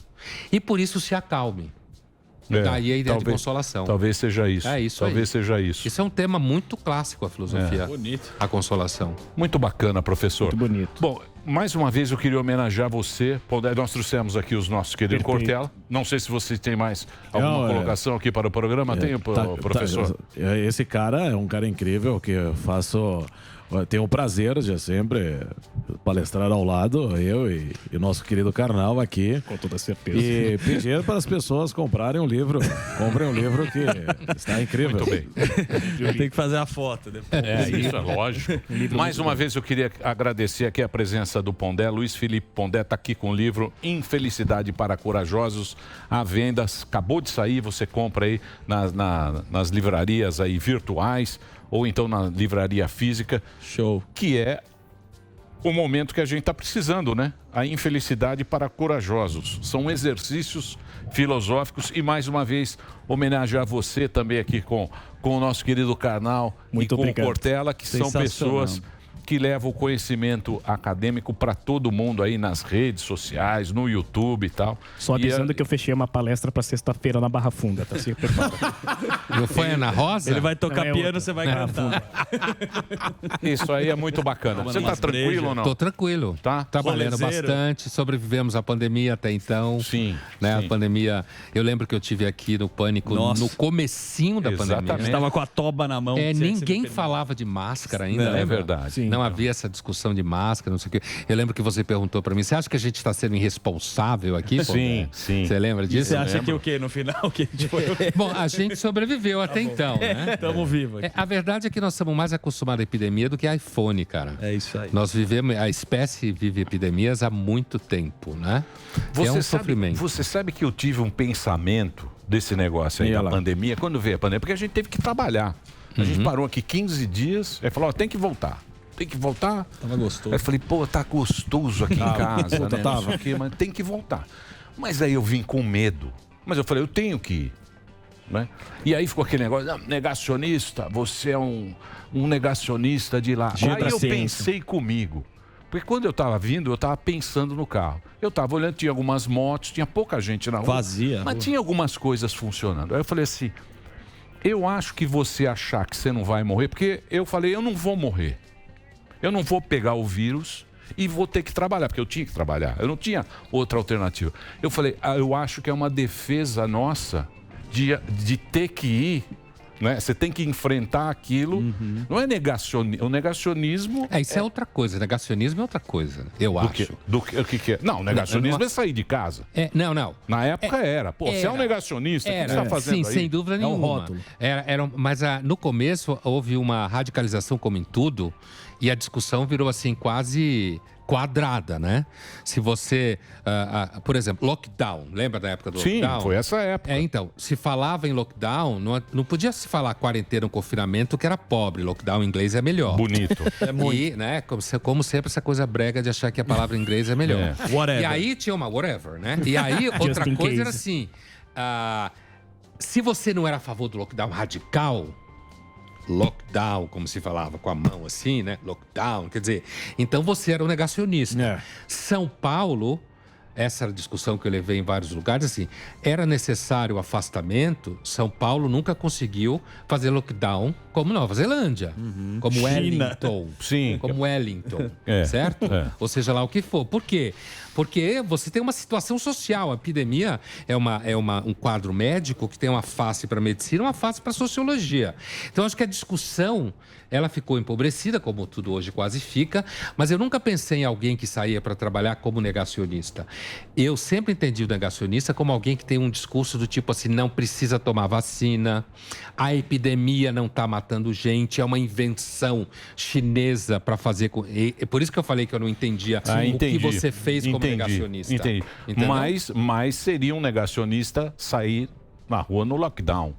E por isso se acalme. Daí a ideia de consolação.
Talvez seja isso.
É isso
Talvez seja isso.
Isso é um tema muito clássico, a filosofia.
Bonito.
A consolação.
Muito bacana, professor.
Muito bonito.
Bom, mais uma vez eu queria homenagear você. Pondé, nós trouxemos aqui os nossos queridos Cortella. Não sei se você tem mais alguma colocação aqui para o programa. Tem, professor?
Esse cara é um cara incrível que eu faço... Tenho o prazer de sempre palestrar ao lado, eu e nosso querido Karnal aqui.
Com toda certeza.
E pedir para as pessoas comprarem um livro. Comprem um livro que está incrível.
Muito bem.
Tem que fazer a foto depois.
Isso é lógico. Mais uma vez eu queria agradecer aqui a presença do Pondé. Luiz Felipe Pondé está aqui com o livro Infelicidade para Corajosos, à venda. Acabou de sair, você compra aí nas livrarias aí virtuais ou então na livraria física.
Show.
Que é o momento que a gente está precisando, né? A infelicidade para corajosos. São exercícios filosóficos e, mais uma vez, homenagear você também aqui com o nosso querido Karnal e com o Cortella, que são pessoas que levam o conhecimento acadêmico para todo mundo aí nas redes sociais, no YouTube e tal.
Só avisando que eu fechei uma palestra para sexta-feira na Barra Funda, tá? Se prepara.
Não foi Ana Rosa?
Ele vai tocar piano,
outra.
você vai cantar.
Isso aí é muito bacana. Você tá tranquilo ou não?
Tô tranquilo.
Tá?
Trabalhando bastante, sobrevivemos à pandemia até então.
Sim.
Né?
Sim.
A pandemia, eu lembro que eu tive aqui no Pânico no comecinho da pandemia.
Estava com a toba na mão.
Ninguém falava de máscara ainda.
É verdade.
Não havia essa discussão de máscara, não sei o quê. Eu lembro que você perguntou para mim, você acha que a gente está sendo irresponsável aqui?
Sim.
Você lembra disso?
Você acha que o quê? No final, que a gente foi...
Bom, a gente sobreviveu até então, né?
Estamos vivos.
A verdade é que nós estamos mais acostumados à epidemia do que a iPhone, cara.
É isso aí.
Nós vivemos, a espécie vive epidemias há muito tempo, né? É um sofrimento.
Você sabe que eu tive um pensamento desse negócio aí da pandemia, quando veio a pandemia, porque a gente teve que trabalhar. A gente parou aqui 15 dias, aí falou, tem que voltar. Tem que voltar.
Tava gostoso.
Aí eu falei, pô, tá gostoso aqui em casa, né? Não sei o quê, mas tem que voltar. Mas aí eu vim com medo. Mas eu falei, eu tenho que ir. Né? E aí ficou aquele negócio, negacionista, você é um negacionista de lá. Aí eu pensei comigo. Porque quando eu tava vindo, eu tava pensando no carro. Eu tava olhando, tinha algumas motos, tinha pouca gente na rua.
Vazia.
Mas tinha algumas coisas funcionando. Aí eu falei assim, eu acho que você achar que você não vai morrer, porque eu falei, eu não vou morrer. Eu não vou pegar o vírus e vou ter que trabalhar, porque eu tinha que trabalhar. Eu não tinha outra alternativa. Eu falei, eu acho que é uma defesa nossa de ter que ir, né? Você tem que enfrentar aquilo. Não é negacionismo. O negacionismo...
Isso é outra coisa. Negacionismo é outra coisa, eu acho.
O que é? Não, negacionismo é sair de casa.
Não.
Na época era. Pô, você é um negacionista, o que você está fazendo
Sim,
aí?
sem dúvida nenhuma.
É um rótulo.
Mas no começo houve uma radicalização como em tudo e a discussão virou assim quase... quadrada, né? Se você, por exemplo, lockdown, lembra da época do lockdown?
Sim, foi essa época.
Então, se falava em lockdown, não podia se falar quarentena ou confinamento, que era pobre. Lockdown em inglês é melhor.
Bonito.
É muito. E, né, como sempre, essa coisa brega de achar que a palavra em inglês é melhor.
Whatever.
E aí tinha uma whatever, né? E aí outra coisa era assim, se você não era a favor do lockdown radical, lockdown, como se falava com a mão assim, né? Lockdown, quer dizer, então você era um negacionista. São Paulo, essa discussão que eu levei em vários lugares, assim, era necessário o afastamento. São Paulo nunca conseguiu fazer lockdown como Nova Zelândia, como
China.
Wellington.
Sim.
Como Wellington,
É.
certo?
É.
Ou seja lá o que for. Por quê? Porque você tem uma situação social. A epidemia é um quadro médico que tem uma face para a medicina e uma face para a sociologia. Então, acho que a discussão, ela ficou empobrecida, como tudo hoje quase fica, mas eu nunca pensei em alguém que saía para trabalhar como negacionista. Eu sempre entendi o negacionista como alguém que tem um discurso do tipo assim, não precisa tomar vacina, a epidemia não está matando gente, é uma invenção chinesa para fazer... É por isso que eu falei que eu não entendia o que você fez como negacionista.
Entendi. Mas seria um negacionista sair na rua no lockdown.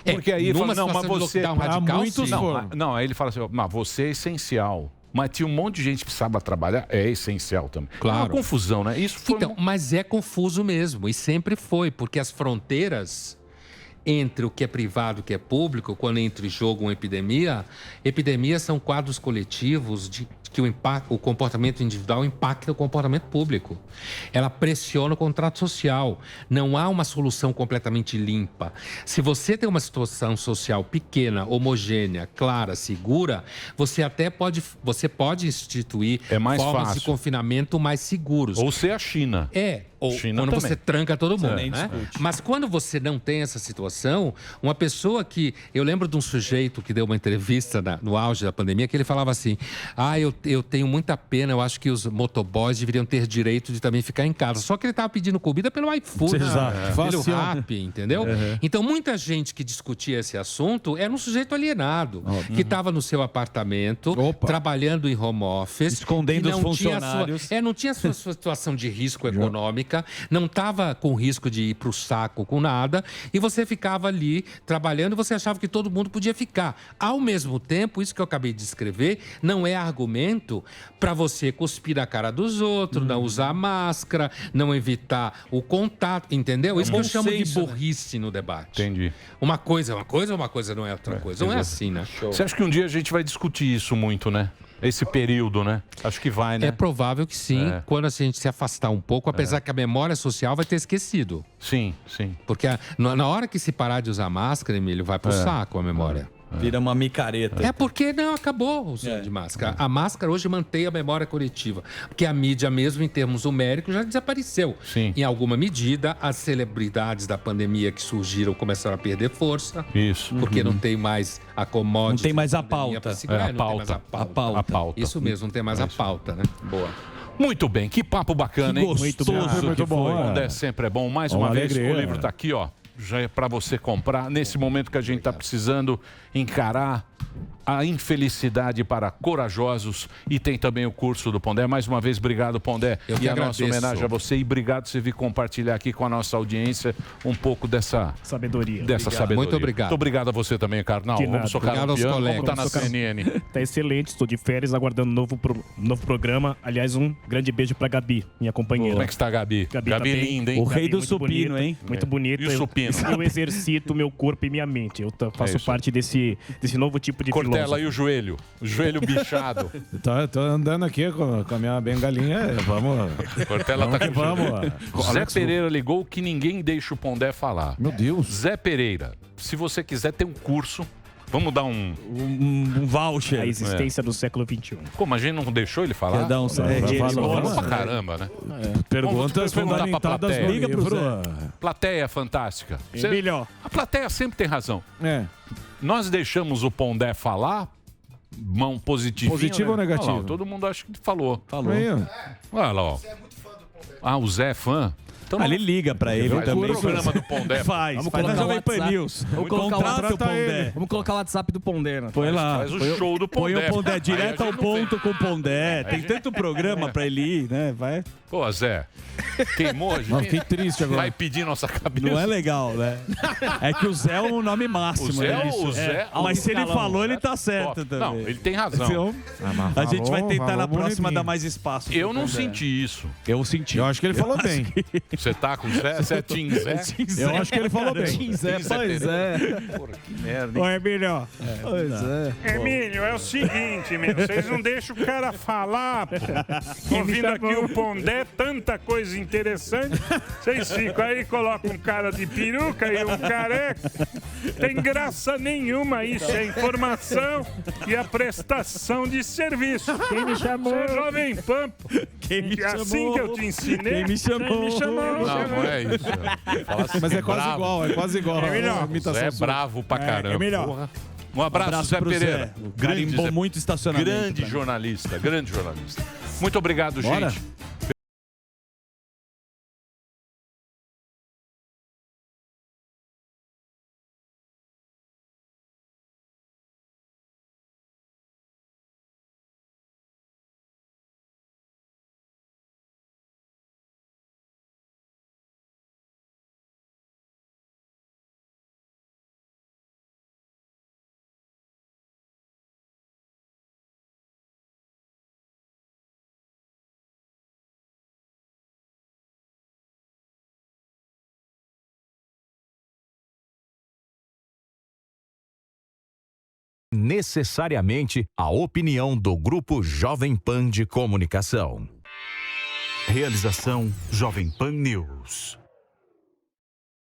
Porque aí ele fala, não, mas você...
radical, sim.
Não, aí ele fala assim, mas você é essencial. Mas tinha um monte de gente que precisava trabalhar, é essencial também.
Claro.
É uma confusão, né? Isso foi...
Então, mas é confuso mesmo, e sempre foi, porque as fronteiras entre o que é privado e o que é público, quando entra em jogo uma epidemias são quadros coletivos de que o comportamento individual impacta o comportamento público. Ela pressiona o contrato social. Não há uma solução completamente limpa. Se você tem uma situação social pequena, homogênea, clara, segura, você pode instituir formas de confinamento mais seguros.
Ou ser a China.
Ou
China
quando
também.
você tranca todo mundo,
Nem
né?
discute.
Mas quando você não tem essa situação, uma pessoa que... Eu lembro de um sujeito que deu uma entrevista no auge da pandemia, que ele falava assim, eu tenho muita pena, eu acho que os motoboys deveriam ter direito de também ficar em casa. Só que ele estava pedindo comida pelo iFood, pelo Rappi, entendeu? Então, muita gente que discutia esse assunto era um sujeito alienado, que estava no seu apartamento, trabalhando em home office.
Escondendo
que não
os
tinha
funcionários.
não tinha sua situação de risco econômica, não estava com risco de ir para o saco com nada, e você ficava ali trabalhando e você achava que todo mundo podia ficar. Ao mesmo tempo, isso que eu acabei de descrever, não é argumento para você cuspir a cara dos outros, não usar máscara, não evitar o contato, entendeu? Isso que eu chamo de burrice no debate.
Entendi.
Uma coisa não é outra coisa. Não é assim, né?
Você acha que um dia a gente vai discutir isso muito, né? Esse período, né? Acho que vai, né?
É provável que sim, quando a gente se afastar um pouco, apesar que a memória social vai ter esquecido.
Sim.
Porque na hora que se parar de usar máscara, Emílio, vai pro saco a memória.
Vira uma micareta.
É porque não acabou o uso de máscara. A máscara hoje mantém a memória coletiva. Porque a mídia, mesmo em termos numéricos, já desapareceu.
Sim.
Em alguma medida, as celebridades da pandemia que surgiram começaram a perder força.
Isso.
Porque não tem mais a commodity.
Não tem mais a
da pandemia
pauta.
pra segurar,
É,
não tem mais
a pauta.
A pauta. Isso mesmo, não tem mais a pauta, né?
Boa.
Muito bem, que papo bacana,
Que
hein?
gostoso
Muito
que
bom.
foi.
Pondé sempre é bom. Mais
Uma
uma vez,
alegria.
o livro tá aqui, ó. Já é para você comprar nesse momento que a gente está precisando encarar a infelicidade para corajosos, e tem também o curso do Pondé. Mais uma vez, obrigado, Pondé.
Eu que
E a nossa
agradeço.
homenagem a você, e obrigado por você vir compartilhar aqui com a nossa audiência um pouco dessa
Sabedoria.
sabedoria.
Muito obrigado.
Muito obrigado a você também, Carnal.
De nada.
Vamos socar
Obrigado
no
aos
piano.
colegas.
Como tá na
Vamos socar-
CNN?
Tá excelente, estou de férias aguardando novo programa. Aliás, um grande beijo pra Gabi, minha companheira.
Como é que está a Gabi?
Gabi,
Gabi
tá bem.
linda, hein?
O rei do
muito
supino,
bonita,
hein?
Muito bonito.
E o supino?
Eu exercito meu corpo e minha mente. Eu faço
isso.
parte desse novo tipo de
Cortella,
filósofo.
e o joelho? O joelho bichado.
Tô andando aqui com a minha bengalinha. Vamos.
Cortella tá
que
com
vamos.
Zé
Alex,
Pereira ligou que ninguém deixa o Pondé falar.
Meu Deus.
Zé Pereira, se você quiser ter um curso, vamos dar um
voucher.
A existência do século XXI.
Como a gente não deixou ele falar?
Quer dar um
falou pra caramba, né?
Perguntas
Vamos perguntar pra
fundamentadas
plateia.
no
Liga pro
livro.
Plateia fantástica.
Melhor.
A plateia sempre tem razão.
É.
Nós deixamos o Pondé falar, mão positiva.
Positivo ou negativo?
Todo mundo acha que falou.
Aí, ó.
Olha lá, ó. Ah, o Zé é fã? Então,
Ah, ele liga pra ele
faz
também.
o programa do Pondé.
Faz.
Vamos
Faz na
colocar o
Jovem Pan
WhatsApp.
News.
Vamos colocar o
Contrata o
WhatsApp
Pondé.
ele.
Vamos colocar o WhatsApp do Pondé, né?
Põe lá.
Faz o
Põe
show do
Põe
Pondé.
o Pondé
Aí
direto
a
ao
gente não
ponto com o Pondé. Tem tanto programa pra ele ir, né? Vai.
Pô, Zé, queimou a gente.
Não, fiquei triste agora.
Vai pedir nossa cabeça.
Não é legal, né? É que o Zé é o nome máximo.
O Zé,
né?
o Zé,
Mas se ele
escalão,
falou, ele tá certo
Top.
também.
Não, ele tem razão.
Então, a gente vai tentar na próxima
bonitinho.
dar mais espaço. pro
Eu não
Pondé.
senti isso.
Eu senti.
Eu acho que ele falou bem.
Você tá com o Zé? Você é Tim Zé?
Eu acho que ele falou bem.
Tim Zé, pois é. Porra, que merda, hein?
Ô, Emílio.
Pois é.
Emílio, é o seguinte, meu, vocês não deixam o cara falar, pô. Ouvindo aqui o Pondé, tanta coisa interessante, vocês ficam aí, colocam um cara de peruca e um careca. Tem graça nenhuma isso, é informação e a prestação de serviço.
Quem me chamou?
Você é Jovem Pan, pô.
Quem me
É assim que eu te ensinei.
Quem me chamou?
Quem me chamou?
Não, não é isso. Fala assim,
Mas é quase
bravo.
igual, é quase igual.
melhor.
A imitação
Zé é
sua.
bravo pra caramba.
É melhor.
Porra. Um abraço, Zé
pro
Pereira.
Zé.
Grande
Carimbou
Zé.
muito estacionamento.
Grande
pra mim.
jornalista, grande jornalista. Muito obrigado,
Bora.
gente.
Necessariamente a opinião do Grupo Jovem Pan de Comunicação. Realização Jovem Pan News.